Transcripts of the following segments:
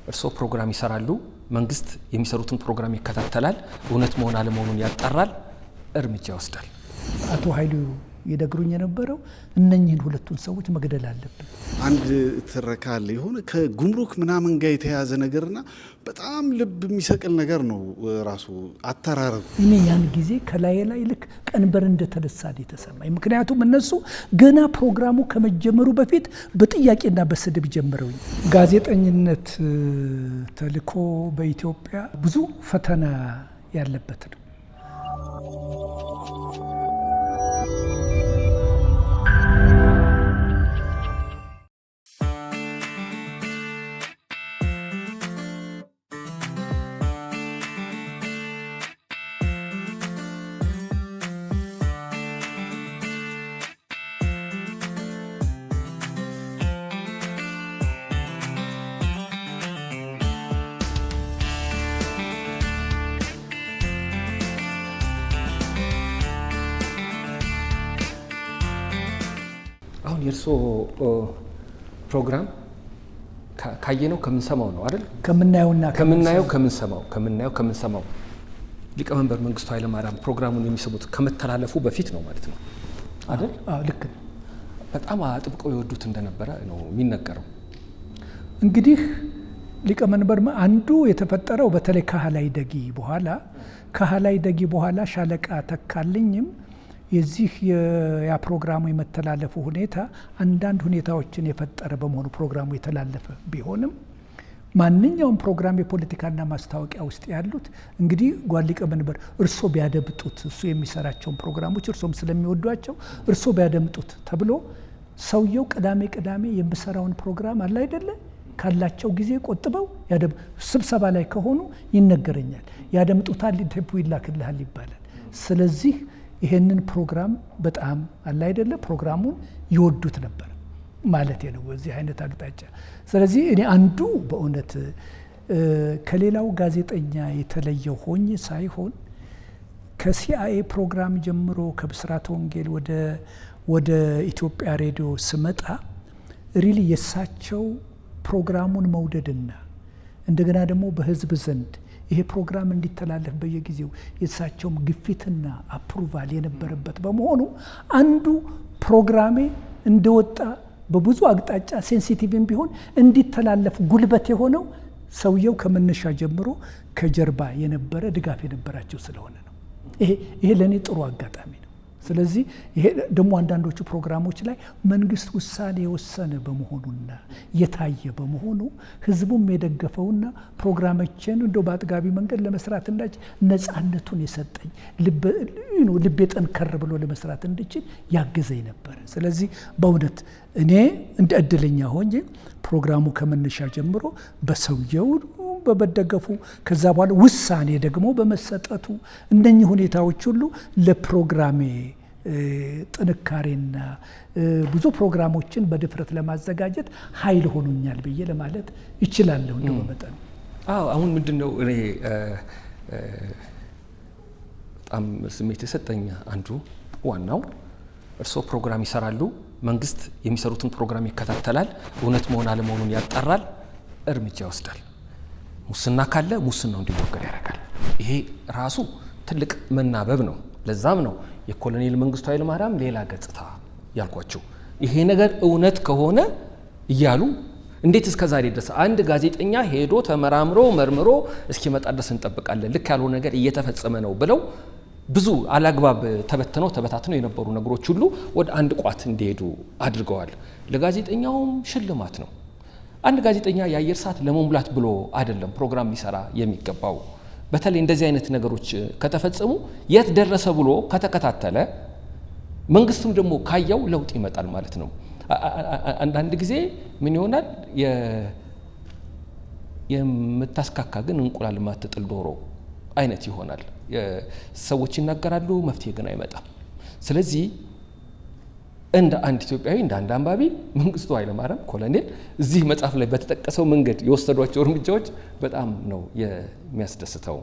እርሶ ፕሮግራም ይሰራሉ መንግስት የሚሰሩትን ፕሮግራም ይከታተላል እውነት መሆን አለመሆኑን ያጣራል እርምጃ ይወስዳል አቶ ኃይሉ የደግሩኝ የነበረው እነኚህን ሁለቱን ሰዎች መግደል አለብን አንድ ተረካለ ይሆነ ከጉምሩክ ምናምን ጋር የተያዘ ነገርና በጣም ልብ የሚሰቅል ነገር ነው ራሱ አተራረብ እኔ ያን ጊዜ ከላይ ልክ ቀንበር እንደተደሳደ ተሰማኝ ምክንያቱም እነሱ ገና ፕሮግራሙ ከመጀመሩ በፊት በጥያቄና በስድብ ጀምረውኝ ጋዜጠኝነት ተልኮ በኢትዮጵያ ብዙ ፈተና ያለበት ነው የርሶ ፕሮግራም ካየነው ከምንሰማው ነው አይደል ከምናየው ከምንሰማው ሊቀመንበር መንግስቱ ኃይለማርያም ፕሮግራሙን የሚሰሙት ከመተላለፉ በፊት ነው ማለት ነው አይደል ልክ በጣም አጥብቀው ይወዱት እንደነበረ ነው የሚነገረው እንግዲህ ሊቀመንበር አንዱ የተፈጠረው በተለይ ከሃላይ ደጊ በኋላ ሻለቃ ተካልኝም የዚህ ያ ፕሮግራሙ የመተላለፉ ሁኔታ አንዳንድ ሁኔታዎችን የፈጠረ በመሆኑ ፕሮግራሙ የተላለፈ ቢሆንም ማንኛውም ፕሮግራም የፖለቲካና ማስታወቂያ ውስጥ ያሉት እንግዲህ ጓድ ሊቀመንበር እርሶ ቢያደምጡት እሱ የሚሰራቸውን ፕሮግራሞች እርሶም ስለሚወዷቸው እርሶ ቢያደምጡት ተብሎ ሰውየው ቅዳሜ የምሰራውን ፕሮግራም አለ አይደለ ካላቸው ጊዜ ቆጥበው ስብሰባ ላይ ከሆኑ ይነገረኛል ያደምጡታል ቴፑ ይላክልሃል ይባላል ስለዚህ ይሄንን ፕሮግራም በጣም አለ አይደለ ፕሮግራሙን ይወዱት ነበር ማለት ነው በዚህ አይነት አቅጣጫ ስለዚህ እኔ አንዱ በእውነት ከሌላው ጋዜጠኛ የተለየው ሆኜ ሳይሆን ከሲአይኤ ፕሮግራም ጀምሮ ከብስራት ወንጌል ወደ ኢትዮጵያ ሬዲዮ ስመጣ ሪሊ የሳቸው ፕሮግራሙን መውደድና እንደገና ደግሞ በህዝብ ዘንድ ይሄ ፕሮግራም እንዲተላለፍ በየጊዜው የሳቸውም ግፊትና አፕሩቫል የነበረበት በመሆኑ አንዱ ፕሮግራሜ እንደወጣ በብዙ አቅጣጫ ሴንሲቲቭም ቢሆን እንዲተላለፍ ጉልበት የሆነው ሰውየው ከመነሻ ጀምሮ ከጀርባ የነበረ ድጋፍ የነበራቸው ስለሆነ ነው ይሄ ለኔ ጥሩ አጋጣሚ ነው ስለዚህ ይሄ ደግሞ አንዳንዶቹ ፕሮግራሞች ላይ መንግስት ውሳኔ የወሰነ በመሆኑና የታየ በመሆኑ ህዝቡም የደገፈውና ፕሮግራሞችን እንደው በአጥጋቢ መንገድ ለመስራት እንዳች ነፃነቱን የሰጠኝ ልቤ ጠንከር ብሎ ለመስራት እንድችል ያገዘኝ ነበር ስለዚህ በእውነት እኔ እንደ እድለኛ ሆኜ ፕሮግራሙ ከመነሻ ጀምሮ በሰውየው በመደገፉ ከዛ በኋላ ውሳኔ ደግሞ በመሰጠቱ እነኚህ ሁኔታዎች ሁሉ ለፕሮግራሜ ጥንካሬና ብዙ ፕሮግራሞችን በድፍረት ለማዘጋጀት ኃይል ሆኖኛል ብዬ ለማለት ይችላለሁ እንደው በመጠኑ አሁን ምንድነው እኔ በጣም ስሜት የሰጠኝ አንዱ ዋናው እርሶ ፕሮግራም ይሰራሉ መንግስት የሚሰሩትን ፕሮግራም ይከታተላል እውነት መሆን አለመሆኑን ያጣራል እርምጃ ይወስዳል ሙስና ካለ ሙስናው እንዲወገድ ያደርጋል ይሄ ራሱ ትልቅ መናበብ ነው ለዛም ነው የኮሎኔል መንግስቱ ኃይለማርያም ሌላ ገጽታ ያልኳቸው ይሄ ነገር እውነት ከሆነ እያሉ እንዴት እስከዛሬ ድረስ አንድ ጋዜጠኛ ሄዶ ተመራምሮ መርምሮ እስኪመጣ ድረስ እንጠብቃለን ልክ ያለው ነገር እየተፈጸመ ነው ብለው ብዙ አላግባብ ተበታትነው የነበሩ ነገሮች ሁሉ ወደ አንድ ቋት እንዲሄዱ አድርገዋል ለጋዜጠኛውም ሽልማት ነው አንድ ጋዜጠኛ የአየር ሰዓት ለመሙላት ብሎ አይደለም ፕሮግራም ሊሰራ የሚገባው በተለይ እንደዚህ አይነት ነገሮች ከተፈጸሙ የት ደረሰ ብሎ ከተከታተለ መንግስትም ደግሞ ካያው ለውጥ ይመጣል ማለት ነው አንዳንድ ጊዜ ምን ይሆናል የምታስካካ ግን እንቁላል ማትጥል ዶሮ አይነት ይሆናል ሰዎች ይናገራሉ መፍትሄ ግን አይመጣም ስለዚህ እንደ አንድ ኢትዮጵያዊ እንደ አንድ አንባቢ መንግስቱ ኃይለማርያም ኮሎኔል እዚህ መጽሐፍ ላይ በተጠቀሰው መንገድ የወሰዷቸው እርምጃዎች በጣም ነው የሚያስደስተው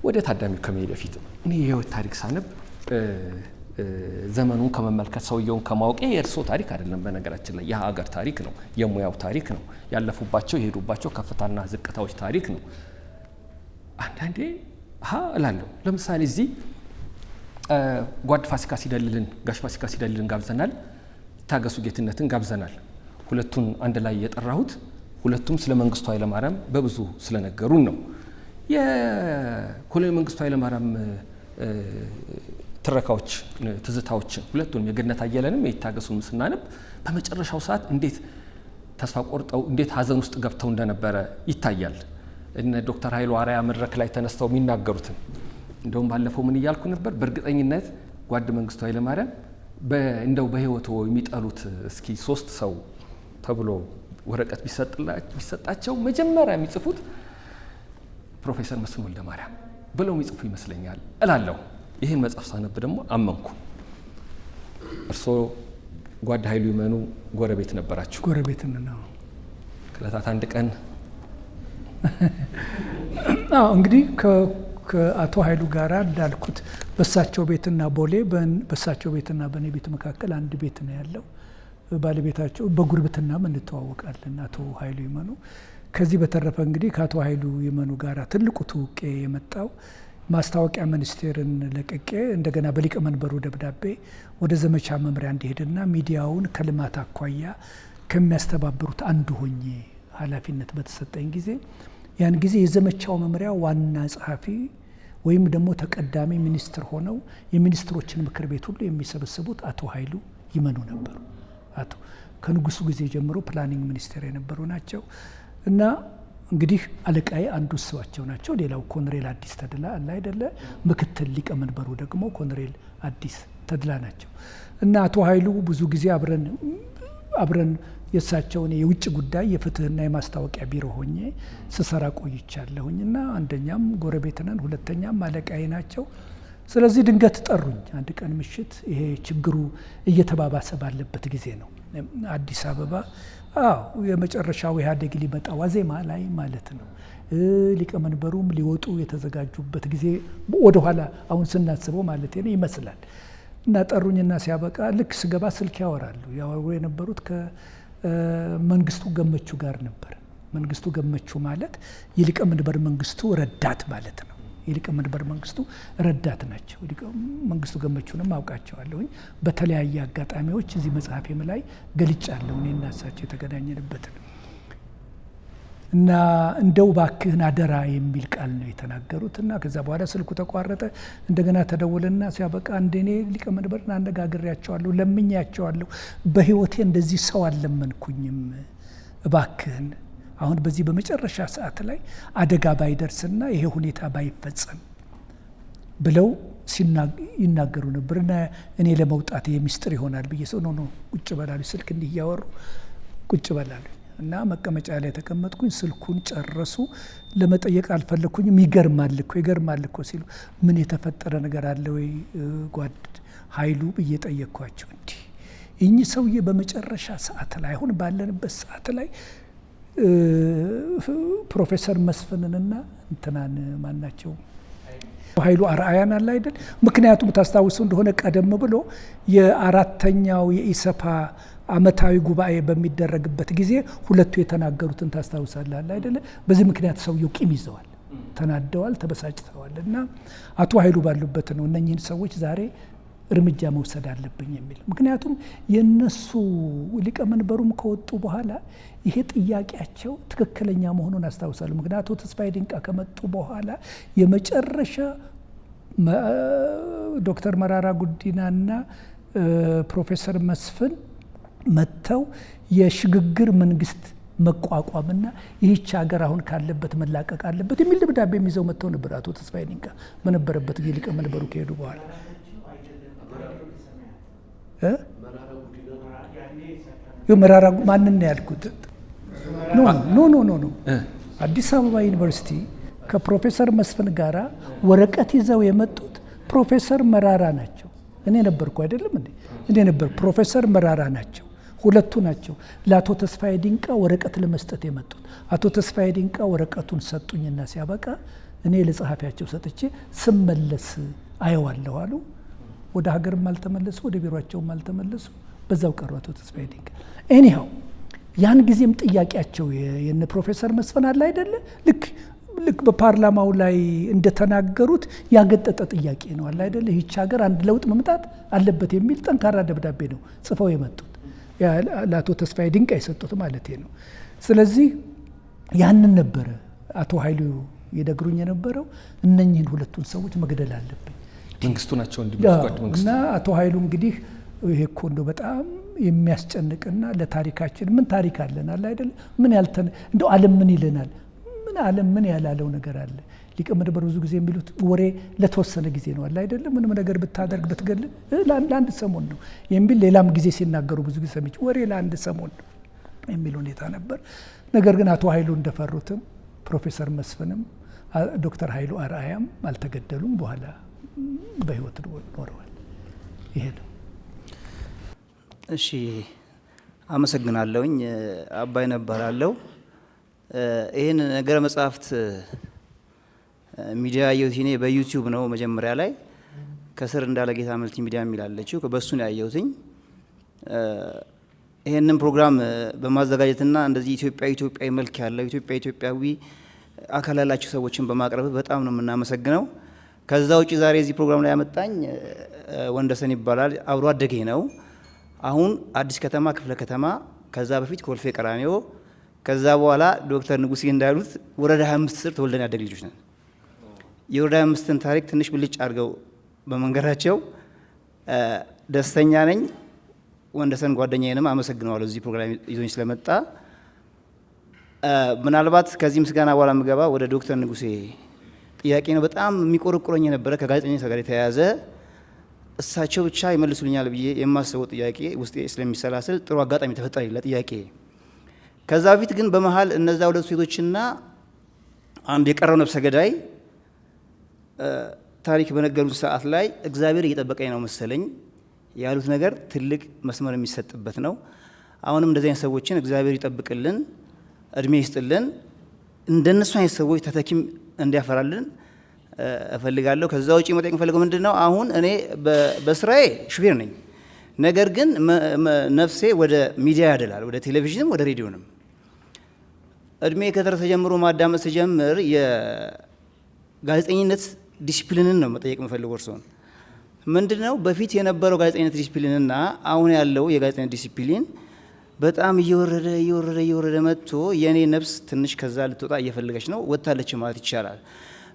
ወደ ታዳሚው ከመሄድ በፊት እኔ የህይወት ታሪክ ሳነብ ዘመኑን ከመመልከት ሰውየውን ከማወቅ የእርሶ ታሪክ አይደለም። በነገራችን ላይ የሀገር ታሪክ ነው፣ የሙያው ታሪክ ነው፣ ያለፉባቸው የሄዱባቸው ከፍታና ዝቅታዎች ታሪክ ነው። አንዳንዴ እላለሁ ለምሳሌ እዚህ ጓድ ፋሲካ ሲደልልን ጋሽ ፋሲካ ሲደልልን ጋብዘናል፣ ታገሱ ጌትነትን ጋብዘናል። ሁለቱን አንድ ላይ የጠራሁት ሁለቱም ስለ መንግስቱ ኃይለማርያም በብዙ ስለነገሩን ነው። የኮሎኔል መንግስቱ ኃይለማርያም ትረካዎች፣ ትዝታዎች ሁለቱንም የገነት አየለንም የታገሱን ስናነብ በመጨረሻው ሰዓት እንዴት ተስፋ ቆርጠው እንዴት ሀዘን ውስጥ ገብተው እንደነበረ ይታያል። እነ ዶክተር ኃይሉ አርአያ መድረክ ላይ ተነስተው የሚናገሩትን እንደውም ባለፈው ምን እያልኩ ነበር፣ በእርግጠኝነት ጓድ መንግስቱ ኃይለማርያም እንደው በህይወቱ የሚጠሉት እስኪ 3 ሰው ተብሎ ወረቀት ቢሰጣቸው መጀመሪያ የሚጽፉት ፕሮፌሰር መስፍን ወልደማርያም ብለው የሚጽፉ ይመስለኛል እላለሁ። ይህን መጽሐፍ ሳነብ ደግሞ አመንኩ። እርስዎ ጓድ ኃይሉ ይመኑ ጎረቤት ነበራችሁ? ጎረቤት ነው። ከዕለታት አንድ ቀን እንግዲህ ከአቶ ኃይሉ ጋራ እንዳልኩት በሳቸው ቤትና ቦሌ በሳቸው ቤትና በእኔ ቤት መካከል አንድ ቤት ነው ያለው። ባለቤታቸው በጉርብትናም እንተዋወቃለን አቶ ኃይሉ ይመኑ። ከዚህ በተረፈ እንግዲህ ከአቶ ኃይሉ ይመኑ ጋራ ትልቁ ትውውቄ የመጣው ማስታወቂያ ሚኒስቴርን ለቅቄ እንደገና በሊቀመንበሩ ደብዳቤ ወደ ዘመቻ መምሪያ እንዲሄድና ሚዲያውን ከልማት አኳያ ከሚያስተባብሩት አንዱ ሆኜ ኃላፊነት በተሰጠኝ ጊዜ ያን ጊዜ የዘመቻው መምሪያ ዋና ጸሐፊ ወይም ደግሞ ተቀዳሚ ሚኒስትር ሆነው የሚኒስትሮችን ምክር ቤት ሁሉ የሚሰበስቡት አቶ ኃይሉ ይመኑ ነበሩ። አቶ ከንጉሱ ጊዜ ጀምሮ ፕላኒንግ ሚኒስቴር የነበሩ ናቸው እና እንግዲህ አለቃዬ አንዱ እሳቸው ናቸው። ሌላው ኮሎኔል አዲስ ተድላ አለ አይደለ፣ ምክትል ሊቀመንበሩ ደግሞ ኮሎኔል አዲስ ተድላ ናቸው እና አቶ ኃይሉ ብዙ ጊዜ አብረን የእሳቸውን የውጭ ጉዳይ የፍትህና የማስታወቂያ ቢሮ ሆኜ ስሰራ ቆይቻለሁኝ እና አንደኛም ጎረቤት ነን፣ ሁለተኛም አለቃዬ ናቸው። ስለዚህ ድንገት ጠሩኝ አንድ ቀን ምሽት፣ ይሄ ችግሩ እየተባባሰ ባለበት ጊዜ ነው አዲስ አበባ የመጨረሻው ኢህአዴግ ሊመጣ ዋዜማ ላይ ማለት ነው። ሊቀመንበሩም ሊወጡ የተዘጋጁበት ጊዜ ወደኋላ አሁን ስናስበው ማለት ነው ይመስላል። እና ጠሩኝና ሲያበቃ ልክ ስገባ ስልክ ያወሩ የነበሩት ከመንግስቱ ገመቹ ጋር ነበር። መንግስቱ ገመቹ ማለት የሊቀመንበር መንግስቱ ረዳት ማለት ነው። የሊቀመንበር መንግስቱ ረዳት ናቸው። መንግስቱ ገመቹንም አውቃቸዋለሁኝ በተለያየ አጋጣሚዎች እዚህ መጽሐፌም ላይ ገልጫለሁ እኔና እሳቸው የተገናኘንበትን እና እንደው ባክህን አደራ የሚል ቃል ነው የተናገሩት እና ከዛ በኋላ ስልኩ ተቋረጠ። እንደገና ተደወለና ሲያበቃ እንደኔ ሊቀመንበርን አነጋግሬያቸዋለሁ፣ ለምኛቸዋለሁ፣ በህይወቴ እንደዚህ ሰው አልለመንኩኝም፣ እባክህን አሁን በዚህ በመጨረሻ ሰዓት ላይ አደጋ ባይደርስና ይሄ ሁኔታ ባይፈጸም ብለው ይናገሩ ነበር እና እኔ ለመውጣት የሚስጥር ይሆናል ብዬ ሰው ነው ቁጭ በላሉ ስልክ እንዲህ እያወሩ ቁጭ በላሉ እና መቀመጫ ላይ ተቀመጥኩኝ። ስልኩን ጨረሱ። ለመጠየቅ አልፈለኩኝም። ይገርማል እኮ ሲሉ ምን የተፈጠረ ነገር አለ ወይ ጓድ ኃይሉ ብዬ ጠየቅኳቸው። እንዲህ እኚህ ሰውዬ በመጨረሻ ሰዓት ላይ አሁን ባለንበት ሰዓት ላይ ፕሮፌሰር መስፍንንና እንትናን ማናቸው ኃይሉ አርአያን አለ አይደል? ምክንያቱም ታስታውሱ እንደሆነ ቀደም ብሎ የ4ኛው የኢሰፓ አመታዊ ጉባኤ በሚደረግበት ጊዜ ሁለቱ የተናገሩትን ታስታውሳለህ አለ አይደል? በዚህ ምክንያት ሰውየው ቂም ይዘዋል፣ ተናደዋል፣ ተበሳጭተዋል እና አቶ ኃይሉ ባሉበት ነው እነኚህን ሰዎች ዛሬ እርምጃ መውሰድ አለብኝ የሚል። ምክንያቱም የነሱ ሊቀመንበሩም ከወጡ በኋላ ይሄ ጥያቄያቸው ትክክለኛ መሆኑን አስታውሳለሁ። ምክንያቱ ተስፋዬ ዲንቃ ከመጡ በኋላ የመጨረሻ ዶክተር መራራ ጉዲናና ፕሮፌሰር መስፍን መጥተው የሽግግር መንግስት መቋቋምና ይህች ሀገር አሁን ካለበት መላቀቅ አለበት የሚል ደብዳቤ የሚይዘው መጥተው ነበር። አቶ ተስፋዬ ዲንቃ በነበረበት ጊዜ ሊቀመንበሩ ከሄዱ በኋላ መራራ ማንን ያልኩት ኖ አዲስ አበባ ዩኒቨርሲቲ ከፕሮፌሰር መስፍን ጋራ ወረቀት ይዘው የመጡት ፕሮፌሰር መራራ ናቸው። እኔ ነበርኩ አይደለም እንዴ? እኔ ነበር። ፕሮፌሰር መራራ ናቸው፣ ሁለቱ ናቸው ለአቶ ተስፋዬ ዲንቃ ወረቀት ለመስጠት የመጡት። አቶ ተስፋዬ ዲንቃ ወረቀቱን ሰጡኝና ሲያበቃ እኔ ለጸሐፊያቸው ሰጥቼ ስመለስ አየዋለሁ አሉ። ወደ ሀገርም አልተመለሱ፣ ወደ ቢሮአቸውም አልተመለሱ። በዛው ቀሩ አቶ ተስፋዬ ድንቅ። ኤኒሃው ያን ጊዜም ጥያቄያቸው የነ ፕሮፌሰር መስፍን አለ አይደለ ልክ በፓርላማው ላይ እንደተናገሩት ያገጠጠ ጥያቄ ነው አለ አይደለ። ይህች ሀገር አንድ ለውጥ መምጣት አለበት የሚል ጠንካራ ደብዳቤ ነው ጽፈው የመጡት ለአቶ ተስፋዬ ድንቅ የሰጡት ማለት ነው። ስለዚህ ያንን ነበረ አቶ ኃይሉ ይነግሩኝ የነበረው እነኚህን ሁለቱን ሰዎች መግደል አለብኝ። መንግስቱ ናቸው እንዲመስጓድ እና አቶ ኃይሉ እንግዲህ ይሄ እኮ እንደው በጣም የሚያስጨንቅና ለታሪካችን ምን ታሪክ አለን አለ አይደል? ምን እንደው ዓለም ምን ይለናል? ዓለም ምን ያላለው ነገር አለ? ሊቀ መድበር ብዙ ጊዜ የሚሉት ወሬ ለተወሰነ ጊዜ ነው አለ አይደለም። ምንም ነገር ብታደርግ ብትገል ለአንድ ሰሞን ነው የሚል ሌላም ጊዜ ሲናገሩ ብዙ ጊዜ ሰምቼ ወሬ ለአንድ ሰሞን ነው የሚል ሁኔታ ነበር። ነገር ግን አቶ ኃይሉ እንደፈሩትም ፕሮፌሰር መስፍንም ዶክተር ኃይሉ አርአያም አልተገደሉም። በኋላ በህይወት ኖረዋል። ይሄ ነው። እሺ፣ አመሰግናለሁኝ። አባይ ነበራለሁ። ይህን ነገረ መጽሐፍት ሚዲያ ያየሁት እኔ በዩቲዩብ ነው። መጀመሪያ ላይ ከስር እንዳለ ጌታ መልቲ ሚዲያ የሚላለችው በእሱ ነው ያየሁትኝ። ይህንን ፕሮግራም በማዘጋጀትና እንደዚህ ኢትዮጵያዊ መልክ ያለው ኢትዮጵያዊ አካል ያላቸው ሰዎችን በማቅረብ በጣም ነው የምናመሰግነው። ከዛ ውጭ ዛሬ እዚህ ፕሮግራም ላይ ያመጣኝ ወንደሰን ይባላል። አብሮ አደጌ ነው። አሁን አዲስ ከተማ ክፍለ ከተማ፣ ከዛ በፊት ኮልፌ ቀራኒዮ፣ ከዛ በኋላ ዶክተር ንጉሴ እንዳሉት ወረዳ 25 ስር ተወልደን ያደግ ልጆች ነን። የወረዳ 25ን ታሪክ ትንሽ ብልጭ አድርገው በመንገራቸው ደስተኛ ነኝ። ወንደሰን ጓደኛዬንም አመሰግነዋለሁ እዚህ ፕሮግራም ይዞኝ ስለመጣ። ምናልባት ከዚህ ምስጋና በኋላ የምገባ ወደ ዶክተር ንጉሴ ጥያቄ ነው። በጣም የሚቆረቁረኝ የነበረ ከጋዜጠኝነት ጋር የተያያዘ እሳቸው ብቻ ይመልሱልኛል ብዬ የማስበው ጥያቄ ውስጤ ስለሚሰላስል ጥሩ አጋጣሚ ተፈጠረኝ ለጥያቄ። ከዛ በፊት ግን በመሀል እነዛ ሁለቱ ሴቶችና አንድ የቀረው ነፍሰ ገዳይ ታሪክ በነገሩን ሰዓት ላይ እግዚአብሔር እየጠበቀኝ ነው መሰለኝ ያሉት ነገር ትልቅ መስመር የሚሰጥበት ነው። አሁንም እንደዚህ አይነት ሰዎችን እግዚአብሔር ይጠብቅልን፣ እድሜ ይስጥልን፣ እንደነሱ አይነት ሰዎች ተተኪም እንዲያፈራልን እፈልጋለሁ። ከዛ ውጪ መጠየቅ የምፈልገው ምንድን ነው፣ አሁን እኔ በስራዬ ሹፌር ነኝ። ነገር ግን ነፍሴ ወደ ሚዲያ ያደላል፣ ወደ ቴሌቪዥንም ወደ ሬዲዮንም። እድሜ ከደረሰ ጀምሮ ማዳመጥ ስጀምር የጋዜጠኝነት ዲሲፕሊንን ነው መጠየቅ የምፈልገው እርስዎን። ምንድን ነው በፊት የነበረው ጋዜጠኝነት ዲሲፕሊንና አሁን ያለው የጋዜጠኝነት ዲሲፕሊን በጣም እየወረደ መጥቶ የእኔ ነፍስ ትንሽ ከዛ ልትወጣ እየፈለገች ነው፣ ወጥታለች ማለት ይቻላል።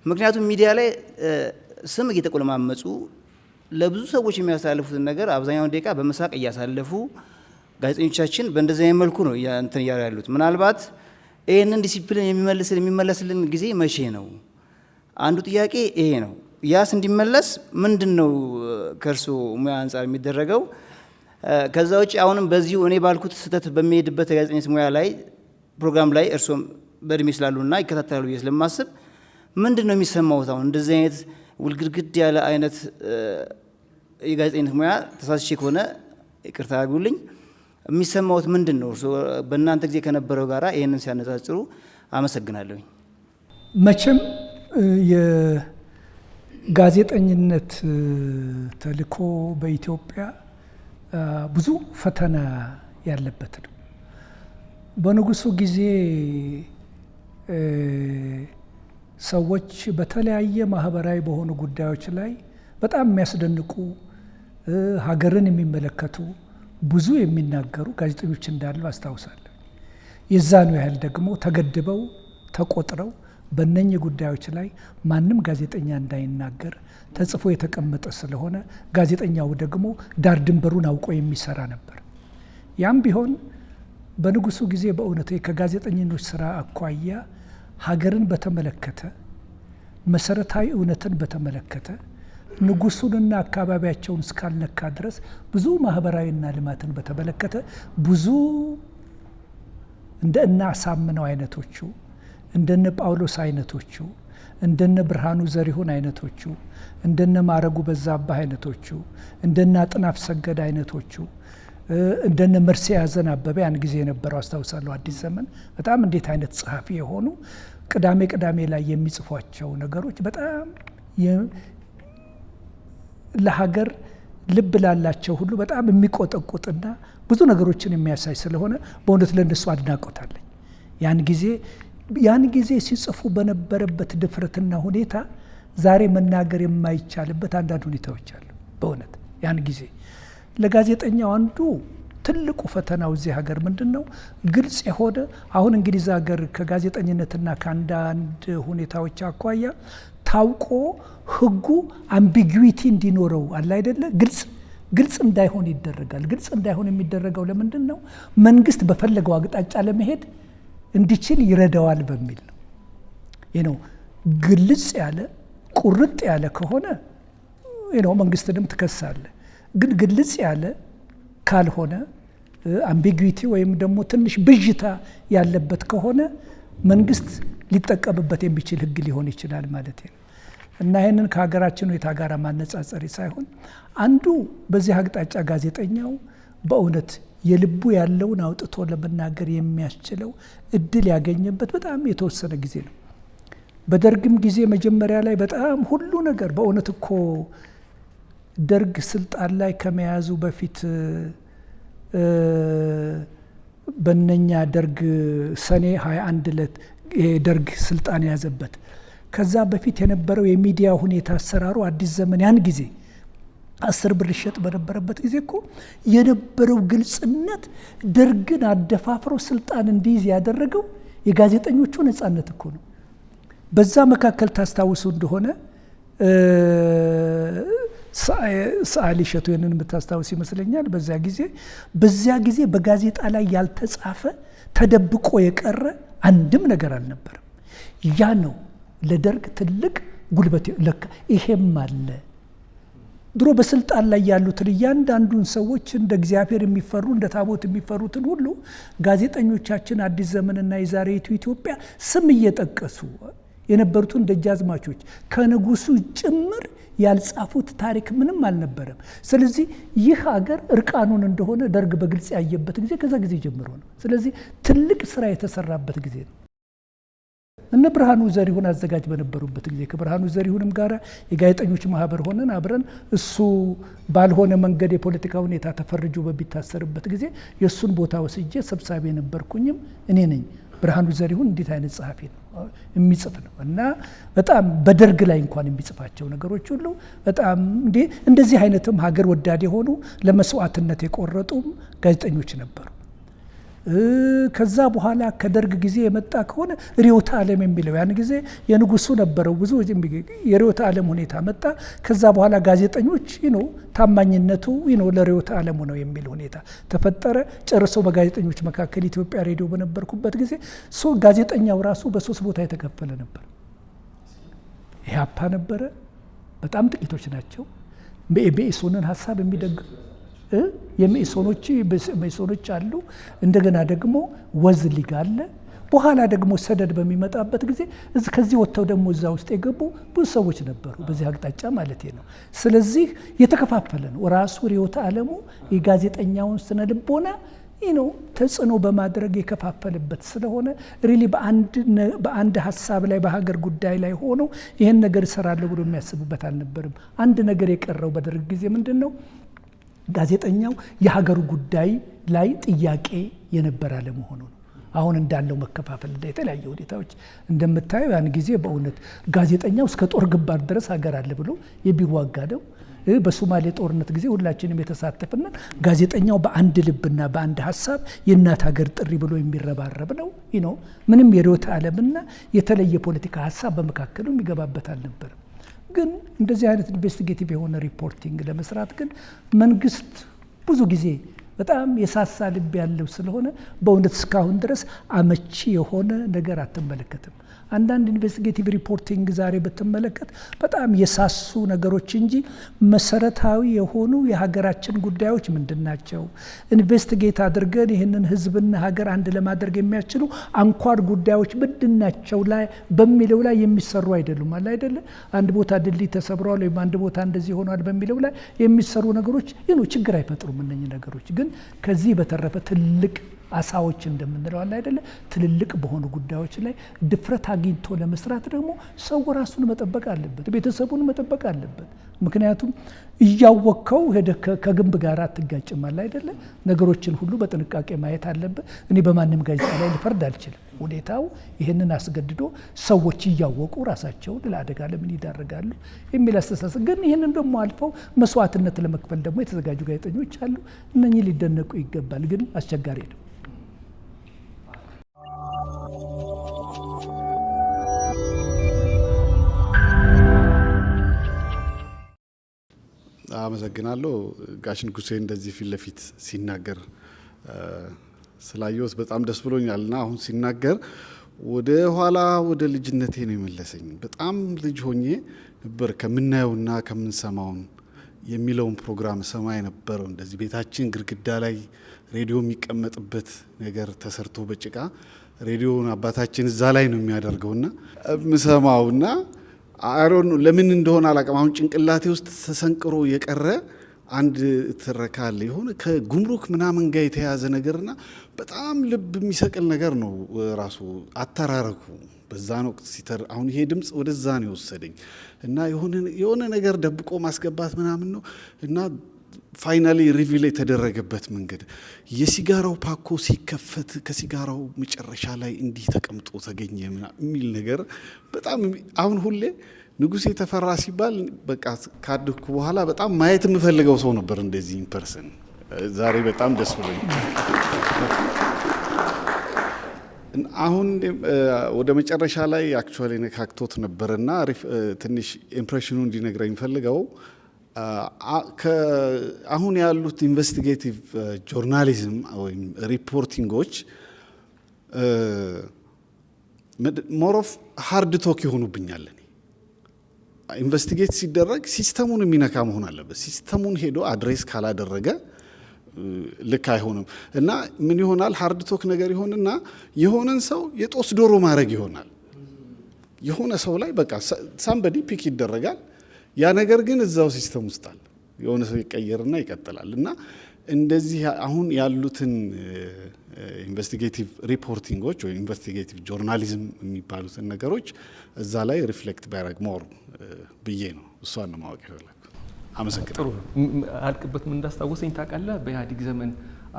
ምክንያቱም ሚዲያ ላይ ስም እየተቆለማመጹ ለብዙ ሰዎች የሚያሳልፉትን ነገር አብዛኛውን ደቂቃ በመሳቅ እያሳለፉ ጋዜጠኞቻችን በእንደዚህ አይነት መልኩ ነው እንትን እያሉ ያሉት። ምናልባት ይህንን ዲሲፕሊን የሚመለስልን ጊዜ መቼ ነው? አንዱ ጥያቄ ይሄ ነው። ያስ እንዲመለስ ምንድን ነው ከእርሶ ሙያ አንጻር የሚደረገው? ከዛ ውጭ አሁንም በዚሁ እኔ ባልኩት ስህተት በሚሄድበት የጋዜጠኝነት ሙያ ላይ ፕሮግራም ላይ እርሶም በእድሜ ስላሉና ይከታተላሉ ብዬ ስለማስብ ምንድን ነው የሚሰማውት? አሁን እንደዚህ አይነት ውልግድግድ ያለ አይነት የጋዜጠኝነት ሙያ ተሳስቼ ከሆነ ይቅርታ አድርጉልኝ፣ የሚሰማውት ምንድን ነው እርሶ በእናንተ ጊዜ ከነበረው ጋር ይህንን ሲያነጻጽሩ? አመሰግናለሁኝ። መቼም የጋዜጠኝነት ተልእኮ በኢትዮጵያ ብዙ ፈተና ያለበት ነው። በንጉሱ ጊዜ ሰዎች በተለያየ ማህበራዊ በሆኑ ጉዳዮች ላይ በጣም የሚያስደንቁ ሀገርን የሚመለከቱ ብዙ የሚናገሩ ጋዜጠኞች እንዳሉ አስታውሳለሁ። የዛኑ ያህል ደግሞ ተገድበው ተቆጥረው በእነኚህ ጉዳዮች ላይ ማንም ጋዜጠኛ እንዳይናገር ተጽፎ የተቀመጠ ስለሆነ ጋዜጠኛው ደግሞ ዳር ድንበሩን አውቆ የሚሰራ ነበር። ያም ቢሆን በንጉሱ ጊዜ በእውነቱ ከጋዜጠኞች ስራ አኳያ ሀገርን በተመለከተ መሰረታዊ እውነትን በተመለከተ ንጉሱንና አካባቢያቸውን እስካልነካ ድረስ ብዙ ማህበራዊና ልማትን በተመለከተ ብዙ እንደ እና አሳምነው አይነቶቹ እንደነ ጳውሎስ አይነቶቹ እንደነ ብርሃኑ ዘሪሁን አይነቶቹ እንደነ ማረጉ በዛብህ አይነቶቹ እንደነ አጥናፍ ሰገድ አይነቶቹ እንደነ መርሴ ያዘን አበበ ያን ጊዜ የነበረው አስታውሳለሁ። አዲስ ዘመን በጣም እንዴት አይነት ጸሐፊ የሆኑ ቅዳሜ ላይ የሚጽፏቸው ነገሮች በጣም ለሀገር ልብ ላላቸው ሁሉ በጣም የሚቆጠቁጥና ብዙ ነገሮችን የሚያሳይ ስለሆነ በእውነት ለእነሱ አድናቆታለኝ። ያን ጊዜ ሲጽፉ በነበረበት ድፍረትና ሁኔታ ዛሬ መናገር የማይቻልበት አንዳንድ ሁኔታዎች አሉ። በእውነት ያን ጊዜ ለጋዜጠኛው አንዱ ትልቁ ፈተናው እዚህ ሀገር ምንድን ነው? ግልጽ የሆነ አሁን እንግሊዝ ሀገር ከጋዜጠኝነትና ከአንዳንድ ሁኔታዎች አኳያ ታውቆ ህጉ አምቢጊዊቲ እንዲኖረው አለ አይደለ? ግልጽ እንዳይሆን ይደረጋል። ግልጽ እንዳይሆን የሚደረገው ለምንድን ነው? መንግስት በፈለገው አቅጣጫ ለመሄድ እንዲችል ይረዳዋል በሚል ነው። ነው ግልጽ ያለ ቁርጥ ያለ ከሆነ ነው መንግስትንም ትከሳለ። ግን ግልጽ ያለ ካልሆነ አምቢጊዊቲ ወይም ደግሞ ትንሽ ብዥታ ያለበት ከሆነ መንግስት ሊጠቀምበት የሚችል ህግ ሊሆን ይችላል ማለት ነው። እና ይህንን ከሀገራችን ሁኔታ ጋር ማነጻጸሪ ሳይሆን አንዱ በዚህ አቅጣጫ ጋዜጠኛው በእውነት የልቡ ያለውን አውጥቶ ለመናገር የሚያስችለው እድል ያገኘበት በጣም የተወሰነ ጊዜ ነው። በደርግም ጊዜ መጀመሪያ ላይ በጣም ሁሉ ነገር በእውነት እኮ ደርግ ስልጣን ላይ ከመያዙ በፊት በነኛ ደርግ ሰኔ 21 ዕለት ደርግ ስልጣን የያዘበት ከዛ በፊት የነበረው የሚዲያ ሁኔታ አሰራሩ አዲስ ዘመን ያን ጊዜ 10 ብር ይሸጥ በነበረበት ጊዜ እኮ የነበረው ግልጽነት ደርግን አደፋፍሮ ስልጣን እንዲይዝ ያደረገው የጋዜጠኞቹ ነጻነት እኮ ነው። በዛ መካከል ታስታውሱ እንደሆነ ሰዓሊ እሸቱ ይህንን የምታስታውስ ይመስለኛል። በዚያ ጊዜ በጋዜጣ ላይ ያልተጻፈ ተደብቆ የቀረ አንድም ነገር አልነበረም። ያ ነው ለደርግ ትልቅ ጉልበት። ለካ ይሄም አለ። ድሮ በስልጣን ላይ ያሉትን እያንዳንዱን ሰዎች እንደ እግዚአብሔር የሚፈሩ እንደ ታቦት የሚፈሩትን ሁሉ ጋዜጠኞቻችን አዲስ ዘመንና የዛሬቱ ኢትዮጵያ ስም እየጠቀሱ የነበሩትን ደጃዝማቾች ከንጉሱ ጭምር ያልጻፉት ታሪክ ምንም አልነበረም። ስለዚህ ይህ ሀገር እርቃኑን እንደሆነ ደርግ በግልጽ ያየበት ጊዜ ከዛ ጊዜ ጀምሮ ነው። ስለዚህ ትልቅ ስራ የተሰራበት ጊዜ ነው። እነ ብርሃኑ ዘሪሁን አዘጋጅ በነበሩበት ጊዜ ከብርሃኑ ዘሪሁንም ጋር የጋዜጠኞች ማህበር ሆነን አብረን እሱ ባልሆነ መንገድ የፖለቲካ ሁኔታ ተፈርጆ በሚታሰርበት ጊዜ የእሱን ቦታ ወስጄ ሰብሳቢ የነበርኩኝም እኔ ነኝ። ብርሃኑ ዘሪሁን እንዴት አይነት ጸሐፊ ነው የሚጽፍ ነው። እና በጣም በደርግ ላይ እንኳን የሚጽፋቸው ነገሮች ሁሉ በጣም እንደዚህ አይነትም ሀገር ወዳድ የሆኑ ለመስዋዕትነት የቆረጡም ጋዜጠኞች ነበሩ። ከዛ በኋላ ከደርግ ጊዜ የመጣ ከሆነ ርዕዮተ ዓለም የሚለው ያን ጊዜ የንጉሱ ነበረው ብዙ የርዕዮተ ዓለም ሁኔታ መጣ። ከዛ በኋላ ጋዜጠኞች ታማኝነቱ ለርዕዮተ ዓለሙ ነው የሚል ሁኔታ ተፈጠረ። ጨርሰው በጋዜጠኞች መካከል ኢትዮጵያ ሬዲዮ በነበርኩበት ጊዜ ጋዜጠኛው ራሱ በ3 ቦታ የተከፈለ ነበር። ኢህአፓ ነበረ፣ በጣም ጥቂቶች ናቸው። የመኢሶንን ሀሳብ የሚደግፉ የመኢሶኖች አሉ። እንደገና ደግሞ ወዝ ሊግ አለ። በኋላ ደግሞ ሰደድ በሚመጣበት ጊዜ ከዚህ ወጥተው ደግሞ እዛ ውስጥ የገቡ ብዙ ሰዎች ነበሩ፣ በዚህ አቅጣጫ ማለት ነው። ስለዚህ የተከፋፈለ ነው። ራሱ ርዕዮተ ዓለሙ የጋዜጠኛውን ስነ ልቦና ተጽዕኖ በማድረግ የከፋፈልበት ስለሆነ ሪሊ በአንድ ሀሳብ ላይ በሀገር ጉዳይ ላይ ሆኖ ይህን ነገር እሰራለሁ ብሎ የሚያስብበት አልነበርም። አንድ ነገር የቀረው በደርግ ጊዜ ምንድን ነው? ጋዜጠኛው የሀገሩ ጉዳይ ላይ ጥያቄ የነበረ አለመሆኑ ነው። አሁን እንዳለው መከፋፈል የተለያዩ ሁኔታዎች እንደምታየው ያን ጊዜ በእውነት ጋዜጠኛው እስከ ጦር ግንባር ድረስ ሀገር አለ ብሎ የሚዋጋ ነው። በሶማሌ ጦርነት ጊዜ ሁላችንም የተሳተፍና ጋዜጠኛው በአንድ ልብና በአንድ ሀሳብ የእናት ሀገር ጥሪ ብሎ የሚረባረብ ነው። ምንም የርዕዮተ ዓለምና የተለየ ፖለቲካ ሀሳብ በመካከሉ የሚገባበት አልነበረም። ግን እንደዚህ አይነት ኢንቨስቲጌቲቭ የሆነ ሪፖርቲንግ ለመስራት ግን መንግስት ብዙ ጊዜ በጣም የሳሳ ልብ ያለው ስለሆነ በእውነት እስካሁን ድረስ አመቺ የሆነ ነገር አትመለከትም። አንዳንድ ኢንቨስቲጌቲቭ ሪፖርቲንግ ዛሬ ብትመለከት በጣም የሳሱ ነገሮች እንጂ መሰረታዊ የሆኑ የሀገራችን ጉዳዮች ምንድናቸው፣ ኢንቨስቲጌት አድርገን ይህንን ህዝብና ሀገር አንድ ለማድረግ የሚያስችሉ አንኳር ጉዳዮች ምንድናቸው ላይ በሚለው ላይ የሚሰሩ አይደሉም። አለ አይደለ? አንድ ቦታ ድልድይ ተሰብሯል ወይም አንድ ቦታ እንደዚህ ሆኗል በሚለው ላይ የሚሰሩ ነገሮች ችግር አይፈጥሩም። እነኚህ ነገሮች ግን ከዚህ በተረፈ ትልቅ አሳዎች እንደምንለው አለ አይደለ? ትልልቅ በሆኑ ጉዳዮች ላይ ድፍረት አግኝቶ ለመስራት ደግሞ ሰው ራሱን መጠበቅ አለበት፣ ቤተሰቡን መጠበቅ አለበት። ምክንያቱም እያወቅከው ሄደህ ከግንብ ጋር አትጋጭም አለ አይደለ? ነገሮችን ሁሉ በጥንቃቄ ማየት አለበት። እኔ በማንም ጋዜጣ ላይ ልፈርድ አልችልም። ሁኔታው ይህንን አስገድዶ ሰዎች እያወቁ ራሳቸውን ለአደጋ ለምን ይዳረጋሉ የሚል አስተሳሰብ ግን ይህንን ደግሞ አልፈው መስዋዕትነት ለመክፈል ደግሞ የተዘጋጁ ጋዜጠኞች አሉ። እነኚህ ሊደነቁ ይገባል። ግን አስቸጋሪ ነው። አመሰግናለሁ። ጋሽ ንጉሴ እንደዚህ ፊት ለፊት ሲናገር ስላየሁት በጣም ደስ ብሎኛል እና አሁን ሲናገር ወደ ኋላ ወደ ልጅነቴ ነው የመለሰኝ። በጣም ልጅ ሆኜ ነበር ከምናየውና ከምንሰማውን የሚለውን ፕሮግራም ሰማ የነበረው። እንደዚህ ቤታችን ግድግዳ ላይ ሬዲዮ የሚቀመጥበት ነገር ተሰርቶ በጭቃ ሬዲዮን አባታችን እዛ ላይ ነው የሚያደርገውና ምሰማውና አሮን ለምን እንደሆነ አላውቅም። አሁን ጭንቅላቴ ውስጥ ተሰንቅሮ የቀረ አንድ ትረካለ የሆነ ከጉምሩክ ምናምን ጋር የተያዘ ነገርና በጣም ልብ የሚሰቅል ነገር ነው ራሱ አተራረኩ በዛን ወቅት ሲተር። አሁን ይሄ ድምጽ ወደዛ ነው የወሰደኝ እና የሆነ ነገር ደብቆ ማስገባት ምናምን ነው እና ፋይናሊ ሪቪል የተደረገበት መንገድ የሲጋራው ፓኮ ሲከፈት ከሲጋራው መጨረሻ ላይ እንዲህ ተቀምጦ ተገኘ የሚል ነገር በጣም አሁን ሁሌ ንጉሴ ተፈራ ሲባል በቃ ካድኩ በኋላ በጣም ማየት የምፈልገው ሰው ነበር እንደዚህ ኢን ፐርሰን። ዛሬ በጣም ደስ ብሎኝ አሁን ወደ መጨረሻ ላይ አክቹአሊ ነካክቶት ነበርና ትንሽ ኢምፕሬሽኑ እንዲነግረኝ ፈልገው አሁን ያሉት ኢንቨስቲጌቲቭ ጆርናሊዝም ወይም ሪፖርቲንጎች ሞር ኦፍ ሃርድ ቶክ ይሆኑብኛል። ኢንቨስቲጌት ሲደረግ ሲስተሙን የሚነካ መሆን አለበት። ሲስተሙን ሄዶ አድሬስ ካላደረገ ልክ አይሆንም እና ምን ይሆናል? ሃርድ ቶክ ነገር ይሆንና የሆነን ሰው የጦስ ዶሮ ማድረግ ይሆናል። የሆነ ሰው ላይ በቃ ሳምበዲ ፒክ ይደረጋል። ያ ነገር ግን እዛው ሲስተም ውስጥ አለ። የሆነ ሰው ይቀየርና ይቀጥላል እና እንደዚህ አሁን ያሉትን ኢንቨስቲጌቲቭ ሪፖርቲንጎች ወይ ኢንቨስቲጌቲቭ ጆርናሊዝም የሚባሉትን ነገሮች እዛ ላይ ሪፍሌክት ቢያደርግ ሞር ብዬ ነው እሷን ነው ማወቅ ይፈልጋል። አመሰግናለሁ። ጥሩ አልቅበት ምን እንዳስታወሰኝ ታውቃለህ? በኢህአዴግ ዘመን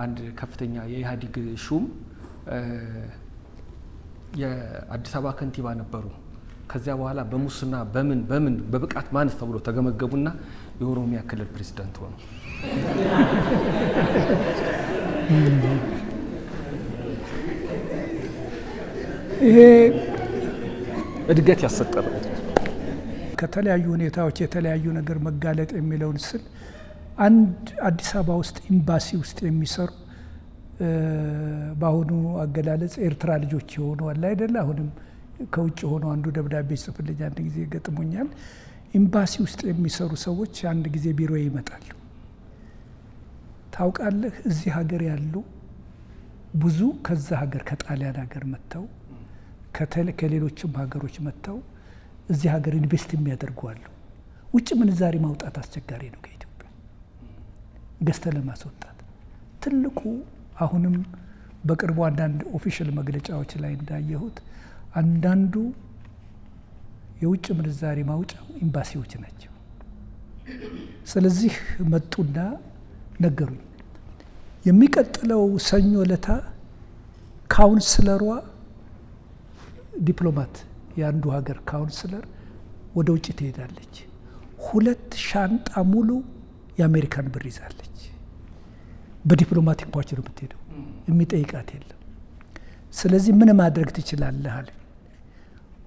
አንድ ከፍተኛ የኢህአዴግ ሹም የአዲስ አበባ ከንቲባ ነበሩ። ከዚያ በኋላ በሙስና በምን በብቃት ማነስ ተብሎ ተገመገቡና የኦሮሚያ ክልል ፕሬዝዳንት ሆኑ። ይሄ እድገት ያሰጠረ ከተለያዩ ሁኔታዎች የተለያዩ ነገር መጋለጥ የሚለውን ስል አንድ አዲስ አበባ ውስጥ ኤምባሲ ውስጥ የሚሰሩ በአሁኑ አገላለጽ ኤርትራ ልጆች የሆኑ አለ አይደለ? አሁንም ከውጭ ሆኖ አንዱ ደብዳቤ ጽፍልኝ አንድ ጊዜ ገጥሞኛል። ኤምባሲ ውስጥ የሚሰሩ ሰዎች አንድ ጊዜ ቢሮ ይመጣሉ። ታውቃለህ፣ እዚህ ሀገር ያሉ ብዙ ከዛ ሀገር ከጣሊያን ሀገር መጥተው ከሌሎችም ሀገሮች መጥተው እዚህ ሀገር ኢንቨስት የሚያደርጉ አሉ። ውጭ ምንዛሪ ማውጣት አስቸጋሪ ነው። ከኢትዮጵያ ገዝተ ለማስወጣት ትልቁ አሁንም በቅርቡ አንዳንድ ኦፊሻል መግለጫዎች ላይ እንዳየሁት አንዳንዱ የውጭ ምንዛሪ ማውጫው ኤምባሲዎች ናቸው። ስለዚህ መጡና ነገሩኝ። የሚቀጥለው ሰኞ ለታ ካውንስለሯ ዲፕሎማት የአንዱ ሀገር ካውንስለር ወደ ውጭ ትሄዳለች። 2 ሻንጣ ሙሉ የአሜሪካን ብር ይዛለች። በዲፕሎማቲክ ፓች ነው የምትሄደው፣ የሚጠይቃት የለም። ስለዚህ ምን ማድረግ ትችላለህ አለ።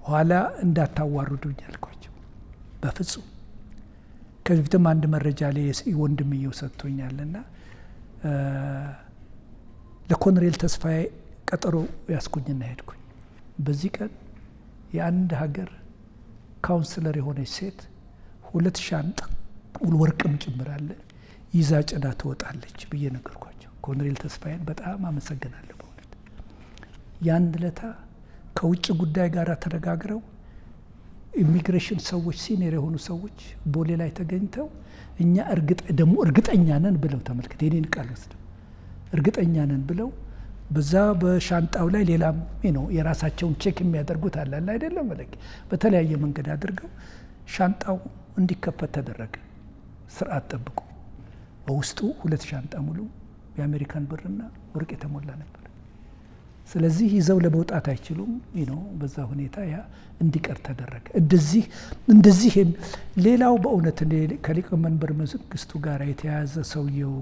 ኋላ እንዳታዋርዱኝ አልኳቸው። በፍጹም ከዚህ በፊትም አንድ መረጃ ላይ ወንድምየው ሰጥቶኛልና ለኮሎኔል ተስፋዬ ቀጠሮ ያስኩኝና ሄድኩኝ። በዚህ ቀን የአንድ ሀገር ካውንስለር የሆነች ሴት 2 ሻንጣ ወርቅም ጭምራለ ይዛ ጭና ትወጣለች ብዬ ነገርኳቸው። ኮሎኔል ተስፋዬን በጣም አመሰግናለሁ። በእውነት ያን ለታ ከውጭ ጉዳይ ጋር ተነጋግረው ኢሚግሬሽን ሰዎች ሲኒየር የሆኑ ሰዎች ቦሌ ላይ ተገኝተው እኛ እርግጠኛ ነን ብለው ተመልክተ የኔን ቃል ወስደው እርግጠኛ ነን ብለው በዛ በሻንጣው ላይ ሌላም የራሳቸውን ቼክ የሚያደርጉት አለ አይደለም ማለት በተለያየ መንገድ አድርገው ሻንጣው እንዲከፈት ተደረገ። ስርዓት ጠብቆ በውስጡ 2 ሻንጣ ሙሉ የአሜሪካን ብርና ወርቅ የተሞላ ነበር። ስለዚህ ይዘው ለመውጣት አይችሉም። በዛ ሁኔታ ያ እንዲቀር ተደረገ። እንደዚህ ሌላው በእውነት ከሊቀመንበር መንግስቱ ጋር የተያያዘ ሰውየው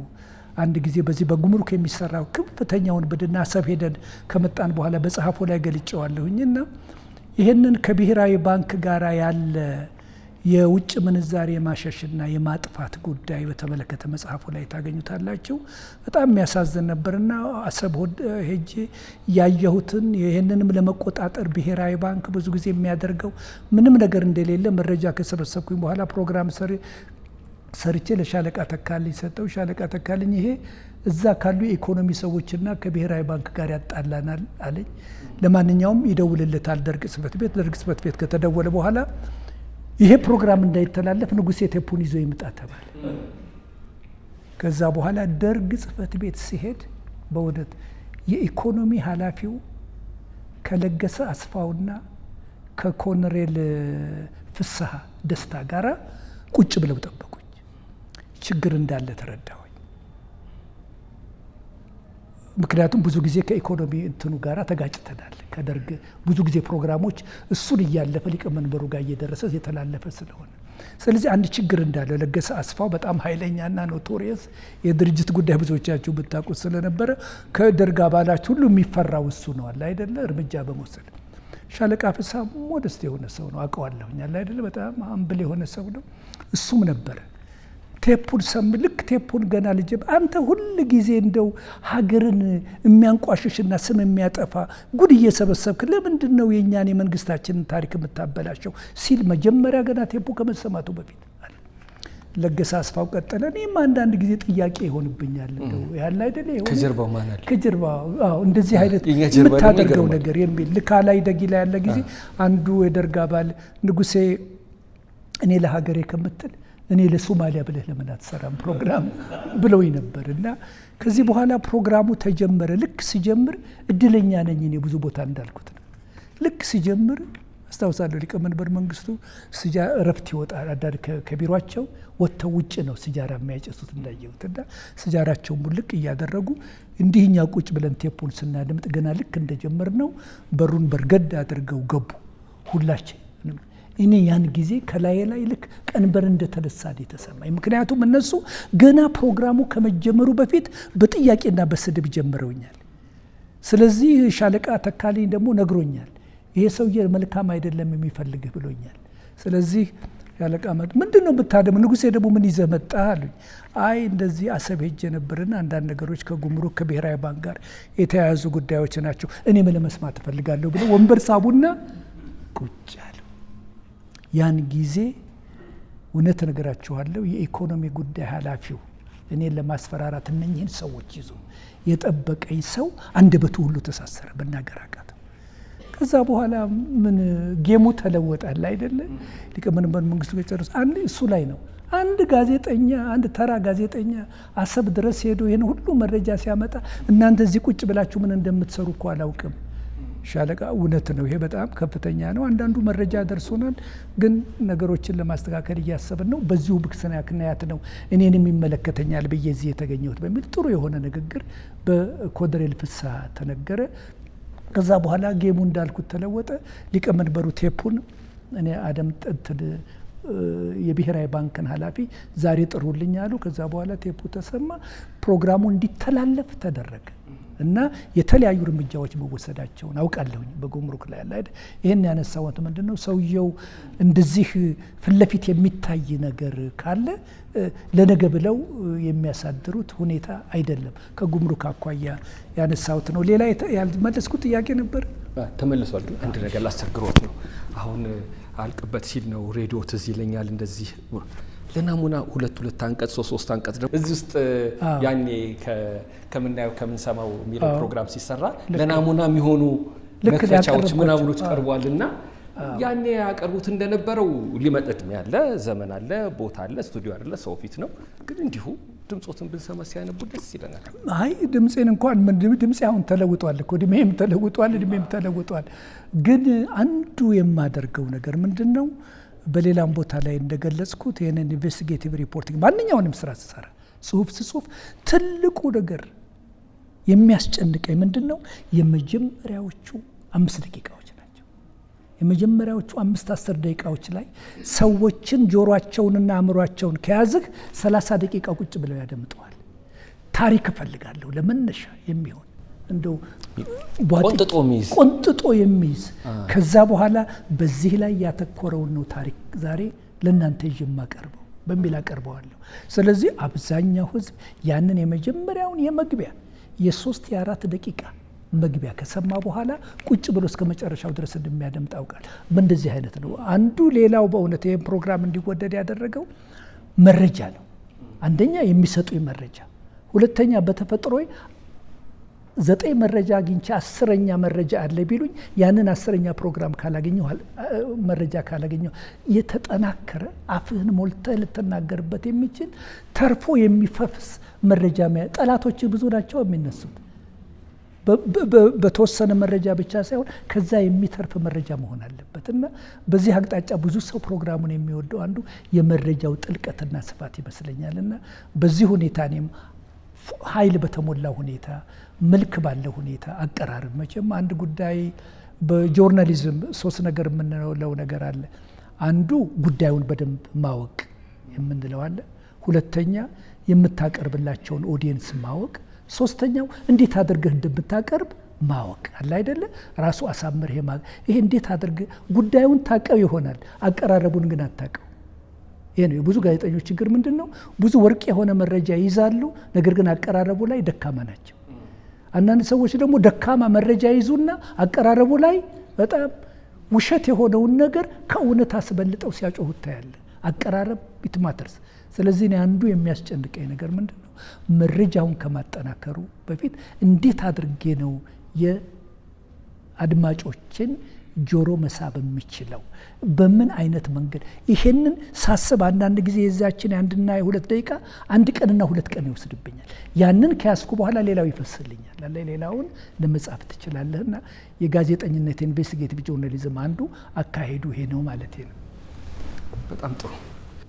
አንድ ጊዜ በዚህ በጉምሩክ የሚሰራው ከፍተኛውን ብድና አሰብ ሄደን ከመጣን በኋላ በጸሐፎ ላይ ገልጬዋለሁኝና ይህንን ከብሔራዊ ባንክ ጋር ያለ የውጭ ምንዛሬ የማሸሽና የማጥፋት ጉዳይ በተመለከተ መጽሐፉ ላይ ታገኙታላችሁ። በጣም የሚያሳዝን ነበርና አሰብ ሄጄ ያየሁትን ይህንንም ለመቆጣጠር ብሔራዊ ባንክ ብዙ ጊዜ የሚያደርገው ምንም ነገር እንደሌለ መረጃ ከሰበሰብኩኝ በኋላ ፕሮግራም ሰርቼ ለሻለቃ ተካልኝ ሰጠው። ሻለቃ ተካልኝ ይሄ እዛ ካሉ የኢኮኖሚ ሰዎችና ከብሔራዊ ባንክ ጋር ያጣላናል አለኝ። ለማንኛውም ይደውልለታል ደርግ ጽሕፈት ቤት ከተደወለ በኋላ ይሄ ፕሮግራም እንዳይተላለፍ ንጉሴ ቴፑን ይዞ ይምጣ ተባለ። ከዛ በኋላ ደርግ ጽሕፈት ቤት ሲሄድ በእውነት የኢኮኖሚ ኃላፊው ከለገሰ አስፋውና ከኮሎኔል ፍስሐ ደስታ ጋራ ቁጭ ብለው ጠበቁኝ። ችግር እንዳለ ተረዳሁኝ። ምክንያቱም ብዙ ጊዜ ከኢኮኖሚ እንትኑ ጋር ተጋጭተናል። ከደርግ ብዙ ጊዜ ፕሮግራሞች እሱን እያለፈ ሊቀመንበሩ ጋር እየደረሰ የተላለፈ ስለሆነ ስለዚህ አንድ ችግር እንዳለ ለገሰ አስፋው በጣም ኃይለኛና ኖቶሪየስ የድርጅት ጉዳይ ብዙዎቻችሁ ብታውቁት ስለነበረ ከደርግ አባላት ሁሉ የሚፈራው እሱ ነው አለ አይደለ እርምጃ በመውሰድ ሻለቃ ፍስሐ ሞደስት የሆነ ሰው ነው አውቀዋለሁኝ አለ አይደለ በጣም አምብል የሆነ ሰው ነው እሱም ነበረ ቴፑን ልክ ቴፑን ገና ልጅ አንተ ሁል ጊዜ እንደው ሀገርን የሚያንቋሽሽና ስም የሚያጠፋ ጉድ እየሰበሰብክ ለምንድን ነው የእኛን የመንግስታችንን ታሪክ የምታበላሸው ሲል መጀመሪያ ገና ቴፑ ከመሰማቱ በፊት አለ። ለገሰ አስፋው ቀጠለ። እኔም አንዳንድ ጊዜ ጥያቄ ይሆንብኛል እንደው ያለ አይደለ ይሆን ከጀርባው ማን አለ ከጀርባው እንደዚህ አይነት የምታደርገው ነገር የሚል ልካ ላይ ደጊላ ያለ ጊዜ አንዱ የደርግ አባል ንጉሴ እኔ ለሀገሬ ከምትል እኔ ለሶማሊያ ብለህ ለምን አትሰራም ፕሮግራም ብለውኝ ነበር። እና ከዚህ በኋላ ፕሮግራሙ ተጀመረ። ልክ ሲጀምር እድለኛ ነኝ እኔ ብዙ ቦታ እንዳልኩት ነው። ልክ ሲጀምር አስታውሳለሁ ሊቀመንበር መንግስቱ እረፍት ይወጣል አዳር ከቢሯቸው ወጥተው ውጭ ነው ሲጃራ የሚያጨሱት እንዳየሁት እና ሲጃራቸውን ቡልቅ እያደረጉ እንዲህኛ ቁጭ ብለን ቴፑን ስናድምጥ ገና ልክ እንደጀመር ነው በሩን በርገድ አድርገው ገቡ ሁላችን። እኔ ያን ጊዜ ከላይ ልክ ቀንበር እንደተነሳን የተሰማኝ ምክንያቱም እነሱ ገና ፕሮግራሙ ከመጀመሩ በፊት በጥያቄና በስድብ ጀምረውኛል። ስለዚህ ሻለቃ ተካልኝ ደግሞ ነግሮኛል ይሄ ሰውዬ መልካም አይደለም የሚፈልግህ ብሎኛል። ስለዚህ ሻለቃ ምንድነው ብታደም ንጉሴ ደግሞ ምን ይዘህ መጣህ አሉኝ። አይ እንደዚህ አሰብ ሄጄ ነበርና አንዳንድ ነገሮች ከጉምሩክ ከብሔራዊ ባንክ ጋር የተያያዙ ጉዳዮች ናቸው እኔ ምን ለመስማት እፈልጋለሁ ብለው ወንበር ሳቡና ቁጭ አሉ። ያን ጊዜ እውነት ነገራችኋለሁ የኢኮኖሚ ጉዳይ ኃላፊው እኔን ለማስፈራራት እነኚህን ሰዎች ይዞ የጠበቀኝ ሰው አንደበቱ ሁሉ ተሳሰረ በናገር አቃተው። ከዛ በኋላ ምን ጌሙ ተለወጣል አይደለ ሊቀመንበር መንግስቱ ገጨረስ አንድ እሱ ላይ ነው አንድ ጋዜጠኛ አንድ ተራ ጋዜጠኛ አሰብ ድረስ ሄዶ ይሄን ሁሉ መረጃ ሲያመጣ እናንተ እዚህ ቁጭ ብላችሁ ምን እንደምትሰሩ እኮ አላውቅም። ሻለቃ እውነት ነው ይሄ በጣም ከፍተኛ ነው አንዳንዱ መረጃ ደርሶናል ግን ነገሮችን ለማስተካከል እያሰብን ነው በዚሁ ምክንያት ነው እኔንም ይመለከተኛል ብዬ እዚህ የተገኘሁት በሚል ጥሩ የሆነ ንግግር በኮሎኔል ፍስሐ ተነገረ። ከዛ በኋላ ጌሙ እንዳልኩት ተለወጠ። ሊቀመንበሩ ቴፑን እኔ አደምጠት የብሔራዊ ባንክን ኃላፊ ዛሬ ጥሩልኝ አሉ። ከዛ በኋላ ቴፑ ተሰማ ፕሮግራሙ እንዲተላለፍ ተደረገ እና የተለያዩ እርምጃዎች መወሰዳቸውን አውቃለሁኝ በጉምሩክ ላይ ያለ አይደል። ይሄን ያነሳሁት ምንድነው ሰውየው እንደዚህ ፍለፊት የሚታይ ነገር ካለ ለነገ ብለው የሚያሳድሩት ሁኔታ አይደለም። ከጉምሩክ አኳያ ያነሳሁት ነው። ሌላ ያልመለስኩት ጥያቄ ነበር ተመልሷል። ግን አንድ ነገር ላስቸግሮት ነው አሁን አልቅበት ሲል ነው ሬዲዮ ትዝ ይለኛል እንደዚህ ለናሙና ሁለት አንቀጽ ሶስት አንቀጽ ደግሞ እዚህ ውስጥ ያኔ ከምናየው ከምንሰማው የሚለው ፕሮግራም ሲሰራ ለናሙና የሚሆኑ መክፈቻዎች ምናምኖች ቀርቧልና ያኔ ያቀርቡት እንደነበረው ሊመጥም ያለ ዘመን አለ፣ ቦታ አለ፣ ስቱዲዮ አለ፣ ሰው ፊት ነው። ግን እንዲሁ ድምጾትን ብንሰማ ሲያነቡ ደስ ይለናል። አይ ድምጼን እንኳን ድምጼ አሁን ተለውጧል እኮ እድሜም ተለውጧል። ግን አንዱ የማደርገው ነገር ምንድን ነው? በሌላም ቦታ ላይ እንደገለጽኩት ይህንን ኢንቨስቲጌቲቭ ሪፖርቲንግ ማንኛውንም ስራ ስሰራ ጽሁፍ ስጽፍ ትልቁ ነገር የሚያስጨንቀኝ ምንድን ነው? የመጀመሪያዎቹ 5 ደቂቃዎች ናቸው። የመጀመሪያዎቹ 5-10 ደቂቃዎች ላይ ሰዎችን ጆሮአቸውንና አእምሯቸውን ከያዝህ 30 ደቂቃ ቁጭ ብለው ያደምጠዋል። ታሪክ እፈልጋለሁ ለመነሻ የሚሆን እንደው ቆንጥጦ የሚይዝ ከዛ በኋላ በዚህ ላይ ያተኮረውን ነው ታሪክ ዛሬ ለእናንተ ይዤ የማቀርበው በሚል አቀርበዋለሁ። ስለዚህ አብዛኛው ህዝብ ያንን የመጀመሪያውን የመግቢያ የ3-4 ደቂቃ መግቢያ ከሰማ በኋላ ቁጭ ብሎ እስከ መጨረሻው ድረስ እንደሚያደምጥ አውቃል። በእንደዚህ አይነት ነው። አንዱ ሌላው በእውነት ይህን ፕሮግራም እንዲወደድ ያደረገው መረጃ ነው። አንደኛ የሚሰጡኝ መረጃ፣ ሁለተኛ በተፈጥሮ 9 መረጃ አግኝቼ 10ኛ መረጃ አለ ቢሉኝ ያንን 10ኛ ፕሮግራም ካላገኘሁ መረጃ ካላገኘሁ የተጠናከረ አፍህን ሞልተህ ልትናገርበት የሚችል ተርፎ የሚፈፍስ መረጃ ጠላቶች ብዙ ናቸው የሚነሱት። በተወሰነ መረጃ ብቻ ሳይሆን ከዛ የሚተርፍ መረጃ መሆን አለበት እና በዚህ አቅጣጫ ብዙ ሰው ፕሮግራሙን የሚወደው አንዱ የመረጃው ጥልቀትና ስፋት ይመስለኛል። እና በዚህ ሁኔታ እኔም ኃይል በተሞላ ሁኔታ መልክ ባለ ሁኔታ አቀራረብ መቼም አንድ ጉዳይ በጆርናሊዝም 3 ነገር የምንለው ነገር አለ። አንዱ ጉዳዩን በደንብ ማወቅ የምንለው አለ። ሁለተኛ የምታቀርብላቸውን ኦዲየንስ ማወቅ፣ ሶስተኛው እንዴት አድርገህ እንደምታቀርብ ማወቅ አለ አይደለ? ራሱ አሳምረህ ይሄ እንዴት አድርገህ ጉዳዩን ታቀው ይሆናል፣ አቀራረቡን ግን አታቀው። ይሄ ነው የብዙ ጋዜጠኞች ችግር። ምንድን ነው? ብዙ ወርቅ የሆነ መረጃ ይይዛሉ፣ ነገር ግን አቀራረቡ ላይ ደካማ ናቸው። አንዳንድ ሰዎች ደግሞ ደካማ መረጃ ይዙና አቀራረቡ ላይ በጣም ውሸት የሆነውን ነገር ከእውነት አስበልጠው ሲያጮሁት ታያለ። አቀራረብ ኢትማተርስ። ስለዚህ እኔ አንዱ የሚያስጨንቀኝ ነገር ምንድን ነው? መረጃውን ከማጠናከሩ በፊት እንዴት አድርጌ ነው የአድማጮችን ጆሮ መሳብ የሚችለው? በምን አይነት መንገድ? ይሄንን ሳስብ አንዳንድ ጊዜ የዛችን የ1 እና የ2 ደቂቃ 1 ቀንና 2 ቀን ይወስድብኛል። ያንን ከያዝኩ በኋላ ሌላው ይፈስልኛል። ሌላውን ለመጻፍ ትችላለህና የጋዜጠኝነት ኢንቨስቲጌቲቭ ጆርናሊዝም አንዱ አካሄዱ ይሄ ነው ማለት ነው። በጣም ጥሩ።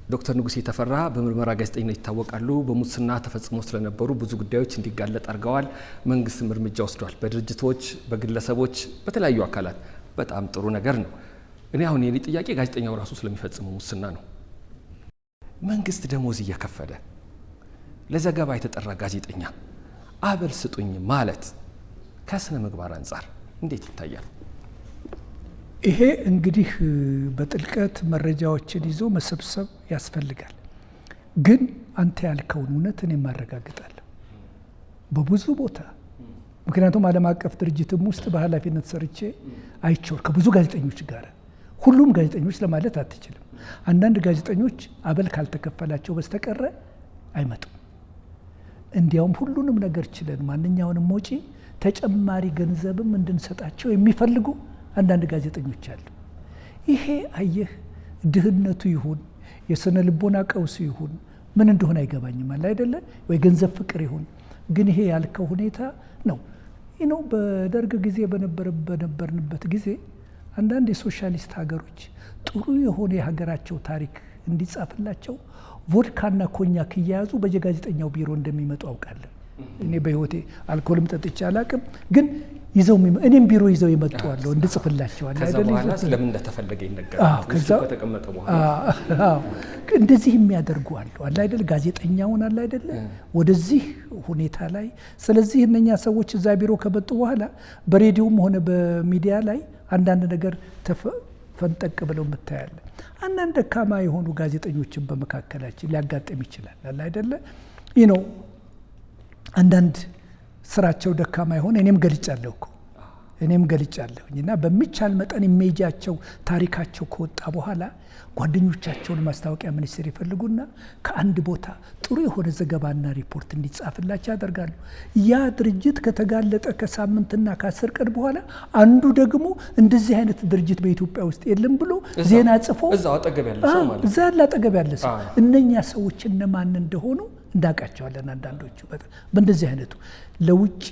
ዶክተር ንጉሴ ተፈራ በምርመራ ጋዜጠኝነት ይታወቃሉ። በሙስና ተፈጽሞ ስለነበሩ ብዙ ጉዳዮች እንዲጋለጥ አድርገዋል። መንግስትም እርምጃ ወስዷል። በድርጅቶች፣ በግለሰቦች፣ በተለያዩ አካላት። በጣም ጥሩ ነገር ነው። እኔ አሁን የኔ ጥያቄ ጋዜጠኛው ራሱ ስለሚፈጽመው ሙስና ነው። መንግስት ደሞዝ እየከፈለ ለዘገባ የተጠራ ጋዜጠኛ አበል ስጡኝ ማለት ከስነ ምግባር አንጻር እንዴት ይታያል? ይሄ እንግዲህ በጥልቀት መረጃዎችን ይዞ መሰብሰብ ያስፈልጋል። ግን አንተ ያልከውን እውነት እኔ ማረጋግጣለሁ በብዙ ቦታ። ምክንያቱም ዓለም አቀፍ ድርጅትም ውስጥ በኃላፊነት ሰርቼ አይቼው ከብዙ ጋዜጠኞች ጋር፣ ሁሉም ጋዜጠኞች ለማለት አትችልም። አንዳንድ ጋዜጠኞች አበል ካልተከፈላቸው በስተቀረ አይመጡም። እንዲያውም ሁሉንም ነገር ችለን ማንኛውንም ወጪ ተጨማሪ ገንዘብም እንድንሰጣቸው የሚፈልጉ አንዳንድ ጋዜጠኞች አሉ። ይሄ አየህ ድህነቱ ይሁን የስነ ልቦና ቀውሱ ይሁን ምን እንደሆነ አይገባኝም አለ አይደለ ወይ ገንዘብ ፍቅር ይሁን ግን ይሄ ያልከው ሁኔታ ነው። ይህ ነው በደርግ ጊዜ በነበርንበት ጊዜ አንዳንድ የሶሻሊስት ሀገሮች ጥሩ የሆነ የሀገራቸው ታሪክ እንዲጻፍላቸው ቮድካና ኮኛክ እየያዙ በየጋዜጠኛው ቢሮ እንደሚመጡ አውቃለሁ። እኔ በህይወቴ አልኮልም ጠጥቼ አላቅም፣ ግን ይዘው እኔም ቢሮ ይዘው ይመጣዋለሁ እንድጽፍላቸው አለ አይደል? በኋላ ስለምን እንደተፈለገ ይነገራል። ከዛ ከተቀመጠ በኋላ እንደዚህ የሚያደርጉ አለ አይደል? ጋዜጠኛውን አለ አይደል? ወደዚህ ሁኔታ ላይ። ስለዚህ እነኛ ሰዎች እዛ ቢሮ ከመጡ በኋላ በሬዲዮም ሆነ በሚዲያ ላይ አንዳንድ ነገር ፈንጠቅ ብለው የምታያለ። አንዳንድ ደካማ የሆኑ ጋዜጠኞችን በመካከላችን ሊያጋጥም ይችላል አለ አይደለ? ይህ ነው አንዳንድ ስራቸው ደካማ የሆነ እኔም ገልጫለሁ እኮ እኔም ገልጫለሁኝ እና በሚቻል መጠን ኢሜጃቸው ታሪካቸው ከወጣ በኋላ ጓደኞቻቸውን ማስታወቂያ ሚኒስቴር ይፈልጉና ከአንድ ቦታ ጥሩ የሆነ ዘገባና ሪፖርት እንዲጻፍላቸው ያደርጋሉ። ያ ድርጅት ከተጋለጠ ከሳምንትና ከ10 ቀን በኋላ አንዱ ደግሞ እንደዚህ አይነት ድርጅት በኢትዮጵያ ውስጥ የለም ብሎ ዜና ጽፎ እዛው አጠገብ ያለ ሰው ማለት እዛ አጠገብ ያለ ሰው እነኛ ሰዎች እነማን እንደሆኑ እንዳውቃቸዋለን። አንዳንዶቹ በእንደዚህ አይነቱ ለውጪ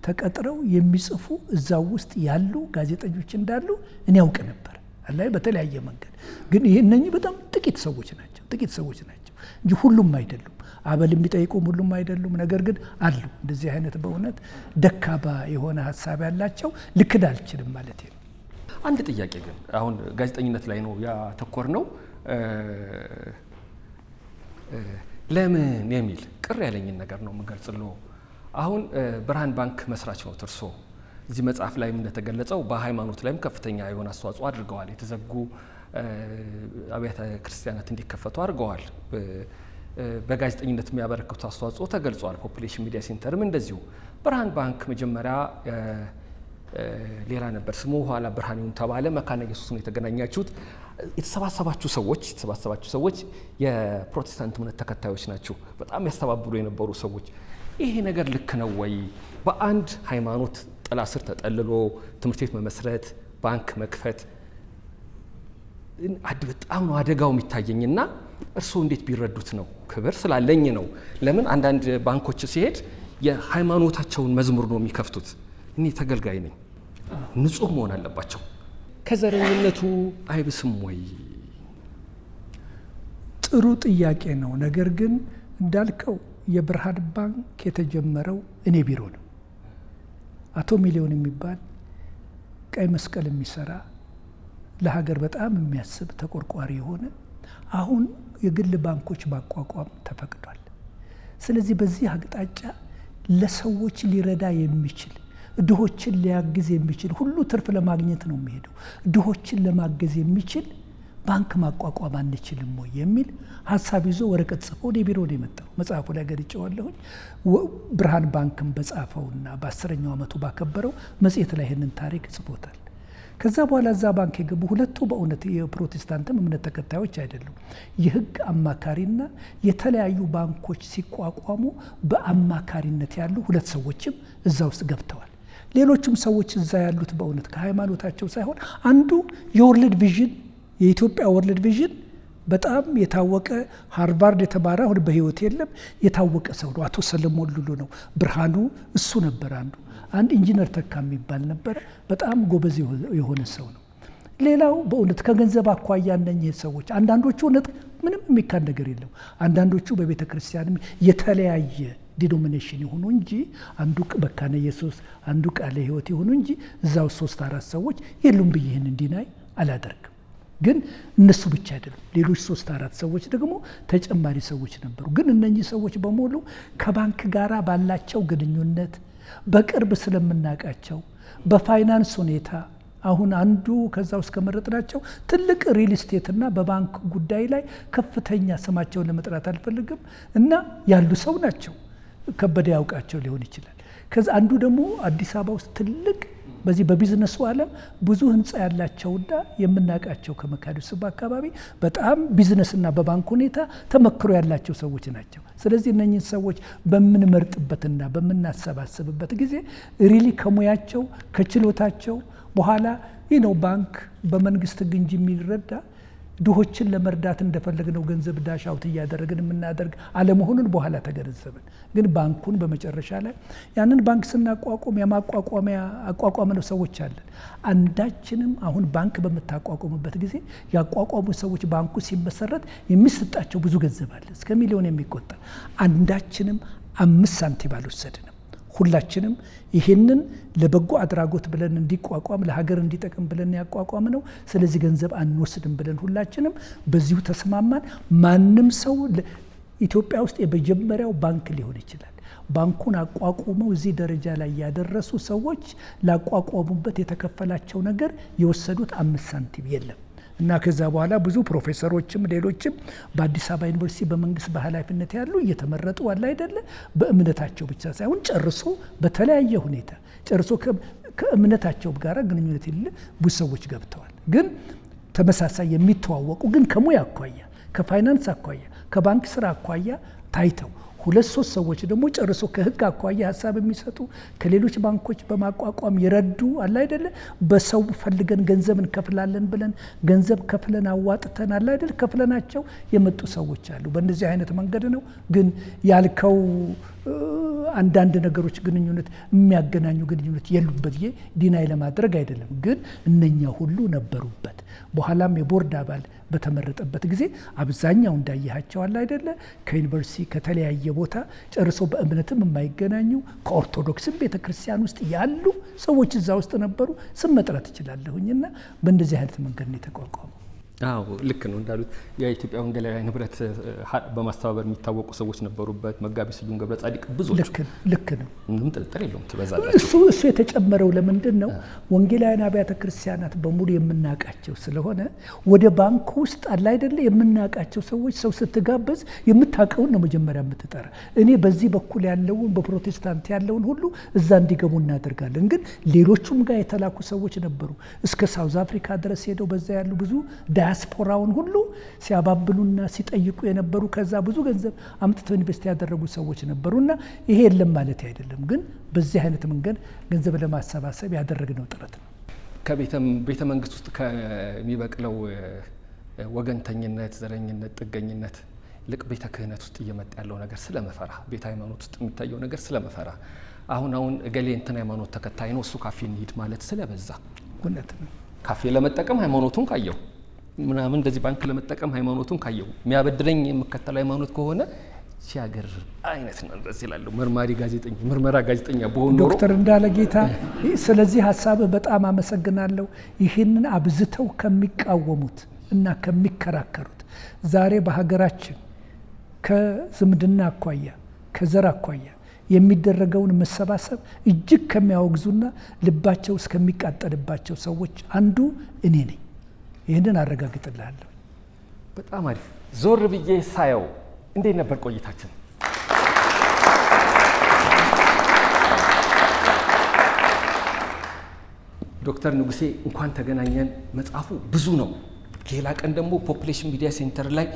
ተቀጥረው የሚጽፉ እዛው ውስጥ ያሉ ጋዜጠኞች እንዳሉ እኔ ያውቅ ነበር አላይ በተለያየ መንገድ። ግን እነኚህ በጣም ጥቂት ሰዎች ናቸው እንጂ ሁሉም አይደሉም። አበል የሚጠይቁም ሁሉም አይደሉም። ነገር ግን አሉ እንደዚህ አይነት በእውነት ደካማ የሆነ ሀሳብ ያላቸው ልክድ አልችልም ማለት ነው። አንድ ጥያቄ ግን አሁን ጋዜጠኝነት ላይ ነው ያተኮር ነው ለምን የሚል ቅር ያለኝን ነገር ነው የምገልጽልዎ። አሁን ብርሃን ባንክ መስራች ነው እርሶ። እዚህ መጽሐፍ ላይም እንደተገለጸው በሃይማኖት ላይም ከፍተኛ የሆነ አስተዋጽኦ አድርገዋል። የተዘጉ አብያተ ክርስቲያናት እንዲከፈቱ አድርገዋል። በጋዜጠኝነት የሚያበረክቱ አስተዋጽኦ ተገልጿል። ፖፑሌሽን ሚዲያ ሴንተርም እንደዚሁ። ብርሃን ባንክ መጀመሪያ ሌላ ነበር ስሙ፣ ኋላ ብርሃን ይሁን ተባለ። መካነ ኢየሱስ ነው የተገናኛችሁት። የተሰባሰባችሁ ሰዎች የፕሮቴስታንት እምነት ተከታዮች ናቸው። በጣም ያስተባብሩ የነበሩ ሰዎች። ይሄ ነገር ልክ ነው ወይ? በአንድ ሃይማኖት ጥላ ስር ተጠልሎ ትምህርት ቤት መመስረት፣ ባንክ መክፈት በጣም ነው አደጋው የሚታየኝና እርስዎ እንዴት ቢረዱት ነው? ክብር ስላለኝ ነው። ለምን አንዳንድ ባንኮች ሲሄድ የሃይማኖታቸውን መዝሙር ነው የሚከፍቱት። እኔ ተገልጋይ ነኝ። ንጹህ መሆን አለባቸው። ከዘረኝነቱ አይብስም ወይ? ጥሩ ጥያቄ ነው። ነገር ግን እንዳልከው የብርሃን ባንክ የተጀመረው እኔ ቢሮ ነው። አቶ ሚሊዮን የሚባል ቀይ መስቀል የሚሰራ ለሀገር በጣም የሚያስብ ተቆርቋሪ የሆነ አሁን የግል ባንኮች ማቋቋም ተፈቅዷል። ስለዚህ በዚህ አቅጣጫ ለሰዎች ሊረዳ የሚችል ድሆችን ሊያግዝ የሚችል ሁሉ ትርፍ ለማግኘት ነው የሚሄደው። ድሆችን ለማገዝ የሚችል ባንክ ማቋቋም አንችልም ወይ የሚል ሀሳብ ይዞ ወረቀት ጽፎ ወደ ቢሮ ነው የመጣው። መጽሐፉ ላይ ገልጬዋለሁኝ። ብርሃን ባንክም በጻፈውና በ10ኛው ዓመቱ ባከበረው መጽሔት ላይ ይህንን ታሪክ ጽፎታል። ከዛ በኋላ እዛ ባንክ የገቡ ሁለቱ በእውነት የፕሮቴስታንትም እምነት ተከታዮች አይደሉም። የሕግ አማካሪና የተለያዩ ባንኮች ሲቋቋሙ በአማካሪነት ያሉ ሁለት ሰዎችም እዛ ውስጥ ገብተዋል። ሌሎችም ሰዎች እዛ ያሉት በእውነት ከሃይማኖታቸው ሳይሆን አንዱ የወርልድ ቪዥን የኢትዮጵያ ወርልድ ቪዥን በጣም የታወቀ ሃርቫርድ የተማረ አሁን በህይወት የለም የታወቀ ሰው ነው። አቶ ሰለሞን ሉሉ ነው። ብርሃኑ እሱ ነበር አንድ ኢንጂነር ተካ የሚባል ነበር። በጣም ጎበዝ የሆነ ሰው ነው። ሌላው በእውነት ከገንዘብ አኳያ እነኚህ ሰዎች አንዳንዶቹ እውነት ምንም የሚካድ ነገር የለው። አንዳንዶቹ በቤተ ክርስቲያንም የተለያየ ዲኖሚኔሽን ይሁኑ እንጂ አንዱ መካነ ኢየሱስ አንዱ ቃለ ሕይወት ይሁኑ እንጂ እዛው 3-4 ሰዎች የሉም ብዬ ይህን እንዲናይ አላደርግም። ግን እነሱ ብቻ አይደሉም። ሌሎች 3-4 ሰዎች ደግሞ ተጨማሪ ሰዎች ነበሩ። ግን እነኚህ ሰዎች በሙሉ ከባንክ ጋራ ባላቸው ግንኙነት በቅርብ ስለምናውቃቸው በፋይናንስ ሁኔታ አሁን አንዱ ከዛ ውስጥ ከመረጥናቸው ትልቅ ሪል ስቴት እና በባንክ ጉዳይ ላይ ከፍተኛ ስማቸውን ለመጥራት አልፈልግም እና ያሉ ሰው ናቸው። ከበደ ያውቃቸው ሊሆን ይችላል። ከዛ አንዱ ደግሞ አዲስ አበባ ውስጥ ትልቅ በዚህ በቢዝነሱ ዓለም ብዙ ህንፃ ያላቸውና የምናውቃቸው ከመካዱ ስባ አካባቢ በጣም ቢዝነስና በባንክ ሁኔታ ተመክሮ ያላቸው ሰዎች ናቸው። ስለዚህ እነኚህ ሰዎች በምንመርጥበትና በምናሰባስብበት ጊዜ ሪሊ ከሙያቸው ከችሎታቸው በኋላ ይህ ነው ባንክ በመንግስት ህግ እንጂ የሚረዳ ድሆችን ለመርዳት እንደፈለግነው ገንዘብ ዳሽ አውት እያደረግን የምናደርግ አለመሆኑን በኋላ ተገነዘብን። ግን ባንኩን በመጨረሻ ላይ ያንን ባንክ ስናቋቁም የማቋቋሚያ አቋቋመነው ሰዎች አለን። አንዳችንም አሁን ባንክ በምታቋቁምበት ጊዜ ያቋቋሙ ሰዎች ባንኩ ሲመሰረት የሚሰጣቸው ብዙ ገንዘብ አለ፣ እስከ ሚሊዮን የሚቆጠር አንዳችንም 5 ሳንቲም አልወሰድንም። ሁላችንም ይሄንን ለበጎ አድራጎት ብለን እንዲቋቋም ለሀገር እንዲጠቅም ብለን ያቋቋም ነው። ስለዚህ ገንዘብ አንወስድም ብለን ሁላችንም በዚሁ ተስማማን። ማንም ሰው ኢትዮጵያ ውስጥ የመጀመሪያው ባንክ ሊሆን ይችላል። ባንኩን አቋቁመው እዚህ ደረጃ ላይ ያደረሱ ሰዎች ላቋቋሙበት የተከፈላቸው ነገር የወሰዱት 5 ሳንቲም የለም። እና ከዛ በኋላ ብዙ ፕሮፌሰሮችም ሌሎችም በአዲስ አበባ ዩኒቨርሲቲ በመንግስት በኃላፊነት ያሉ እየተመረጡ አለ አይደለ፣ በእምነታቸው ብቻ ሳይሆን ጨርሶ በተለያየ ሁኔታ ጨርሶ ከእምነታቸው ጋር ግንኙነት የሌለ ብዙ ሰዎች ገብተዋል። ግን ተመሳሳይ የሚተዋወቁ ግን ከሙያ አኳያ፣ ከፋይናንስ አኳያ፣ ከባንክ ስራ አኳያ ታይተው 2-3 ሰዎች ደግሞ ጨርሶ ከህግ አኳያ ሀሳብ የሚሰጡ ከሌሎች ባንኮች በማቋቋም ይረዱ አለ አይደለ። በሰው ፈልገን ገንዘብ እንከፍላለን ብለን ገንዘብ ከፍለን አዋጥተን አለ አይደለ ከፍለናቸው የመጡ ሰዎች አሉ። በእንደዚህ አይነት መንገድ ነው። ግን ያልከው አንዳንድ ነገሮች ግንኙነት የሚያገናኙ ግንኙነት የሉበት ዲናይ ለማድረግ አይደለም። ግን እነኛ ሁሉ ነበሩበት። በኋላም የቦርድ አባል በተመረጠበት ጊዜ አብዛኛው እንዳያቸው አለ አይደለ ከዩኒቨርሲቲ ከተለያየ ቦታ ጨርሶ በእምነትም የማይገናኙ ከኦርቶዶክስም ቤተክርስቲያን ውስጥ ያሉ ሰዎች እዛ ውስጥ ነበሩ። ስም መጥራት እችላለሁኝና በእንደዚህ አይነት መንገድ ነው የተቋቋመው። አዎ ልክ ነው እንዳሉት የኢትዮጵያ ወንጌላውያን ህብረት በማስተባበር የሚታወቁ ሰዎች ነበሩበት። መጋቢ ስዩም ገብረ ጻዲቅ ብዙዎች ልክ ነው። ምንም ጥርጥር የለውም ትበዛላችሁ። እሱ የተጨመረው ለምንድን ነው? ወንጌላውያን አብያተ ክርስቲያናት በሙሉ የምናውቃቸው ስለሆነ ወደ ባንኩ ውስጥ አለ አይደለ የምናውቃቸው ሰዎች ሰው ስትጋበዝ የምታውቀውን ነው መጀመሪያ የምትጠራ። እኔ በዚህ በኩል ያለውን በፕሮቴስታንት ያለውን ሁሉ እዛ እንዲገቡ እናደርጋለን። ግን ሌሎቹም ጋር የተላኩ ሰዎች ነበሩ። እስከ ሳውዝ አፍሪካ ድረስ ሄደው በዛ ያሉ ብዙ ዲያስፖራውን ሁሉ ሲያባብሉና ሲጠይቁ የነበሩ ከዛ ብዙ ገንዘብ አምጥተው ኢንቨስት ያደረጉ ሰዎች ነበሩና ይሄ የለም ማለት አይደለም። ግን በዚህ አይነት መንገድ ገንዘብ ለማሰባሰብ ያደረግነው ጥረት ነው። ከቤተ መንግስት ውስጥ ከሚበቅለው ወገንተኝነት፣ ዘረኝነት፣ ጥገኝነት ልቅ ቤተ ክህነት ውስጥ እየመጣ ያለው ነገር ስለመፈራ፣ ቤተ ሃይማኖት ውስጥ የሚታየው ነገር ስለመፈራ አሁን እገሌ እንትን ሃይማኖት ተከታይ ነው እሱ ካፌ እንሂድ ማለት ስለበዛ እውነት ነው። ካፌ ለመጠቀም ሃይማኖቱን ካየው ምናምን እንደዚህ ባንክ ለመጠቀም ሃይማኖቱን ካየው የሚያበድረኝ የምከተለው ሃይማኖት ከሆነ ሲያገር አይነት ነው እንደዚህ ላለው ምርመራ ጋዜጠኛ በሆነ ኖሮ ዶክተር እንዳለ ጌታ ስለዚህ ሀሳብ በጣም አመሰግናለሁ። ይህንን አብዝተው ከሚቃወሙት እና ከሚከራከሩት ዛሬ በሀገራችን ከዝምድና አኳያ ከዘር አኳያ የሚደረገውን መሰባሰብ እጅግ ከሚያወግዙና ልባቸው እስከሚቃጠልባቸው ሰዎች አንዱ እኔ ነኝ። ይህንን አረጋግጥልሃለሁ። በጣም አሪፍ። ዞር ብዬ ሳየው እንዴት ነበር ቆይታችን? ዶክተር ንጉሴ እንኳን ተገናኘን። መጽሐፉ ብዙ ነው። ሌላ ቀን ደግሞ ፖፑሌሽን ሚዲያ ሴንተር ላይ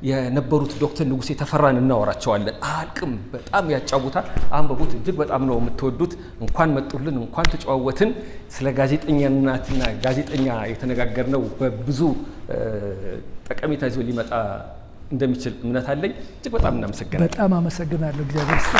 የነበሩት ዶክተር ንጉሴ ተፈራን እናወራቸዋለን። አልቅም በጣም ያጫውታል። አንብቡት። እጅግ በጣም ነው የምትወዱት። እንኳን መጡልን፣ እንኳን ተጨዋወትን። ስለ ጋዜጠኛነትና ጋዜጠኛ የተነጋገርነው በብዙ ጠቀሜታ ይዞ ሊመጣ እንደሚችል እምነት አለኝ። እጅግ በጣም እናመሰግናለን። በጣም አመሰግናለሁ። እግዚአብሔር ይስጥ።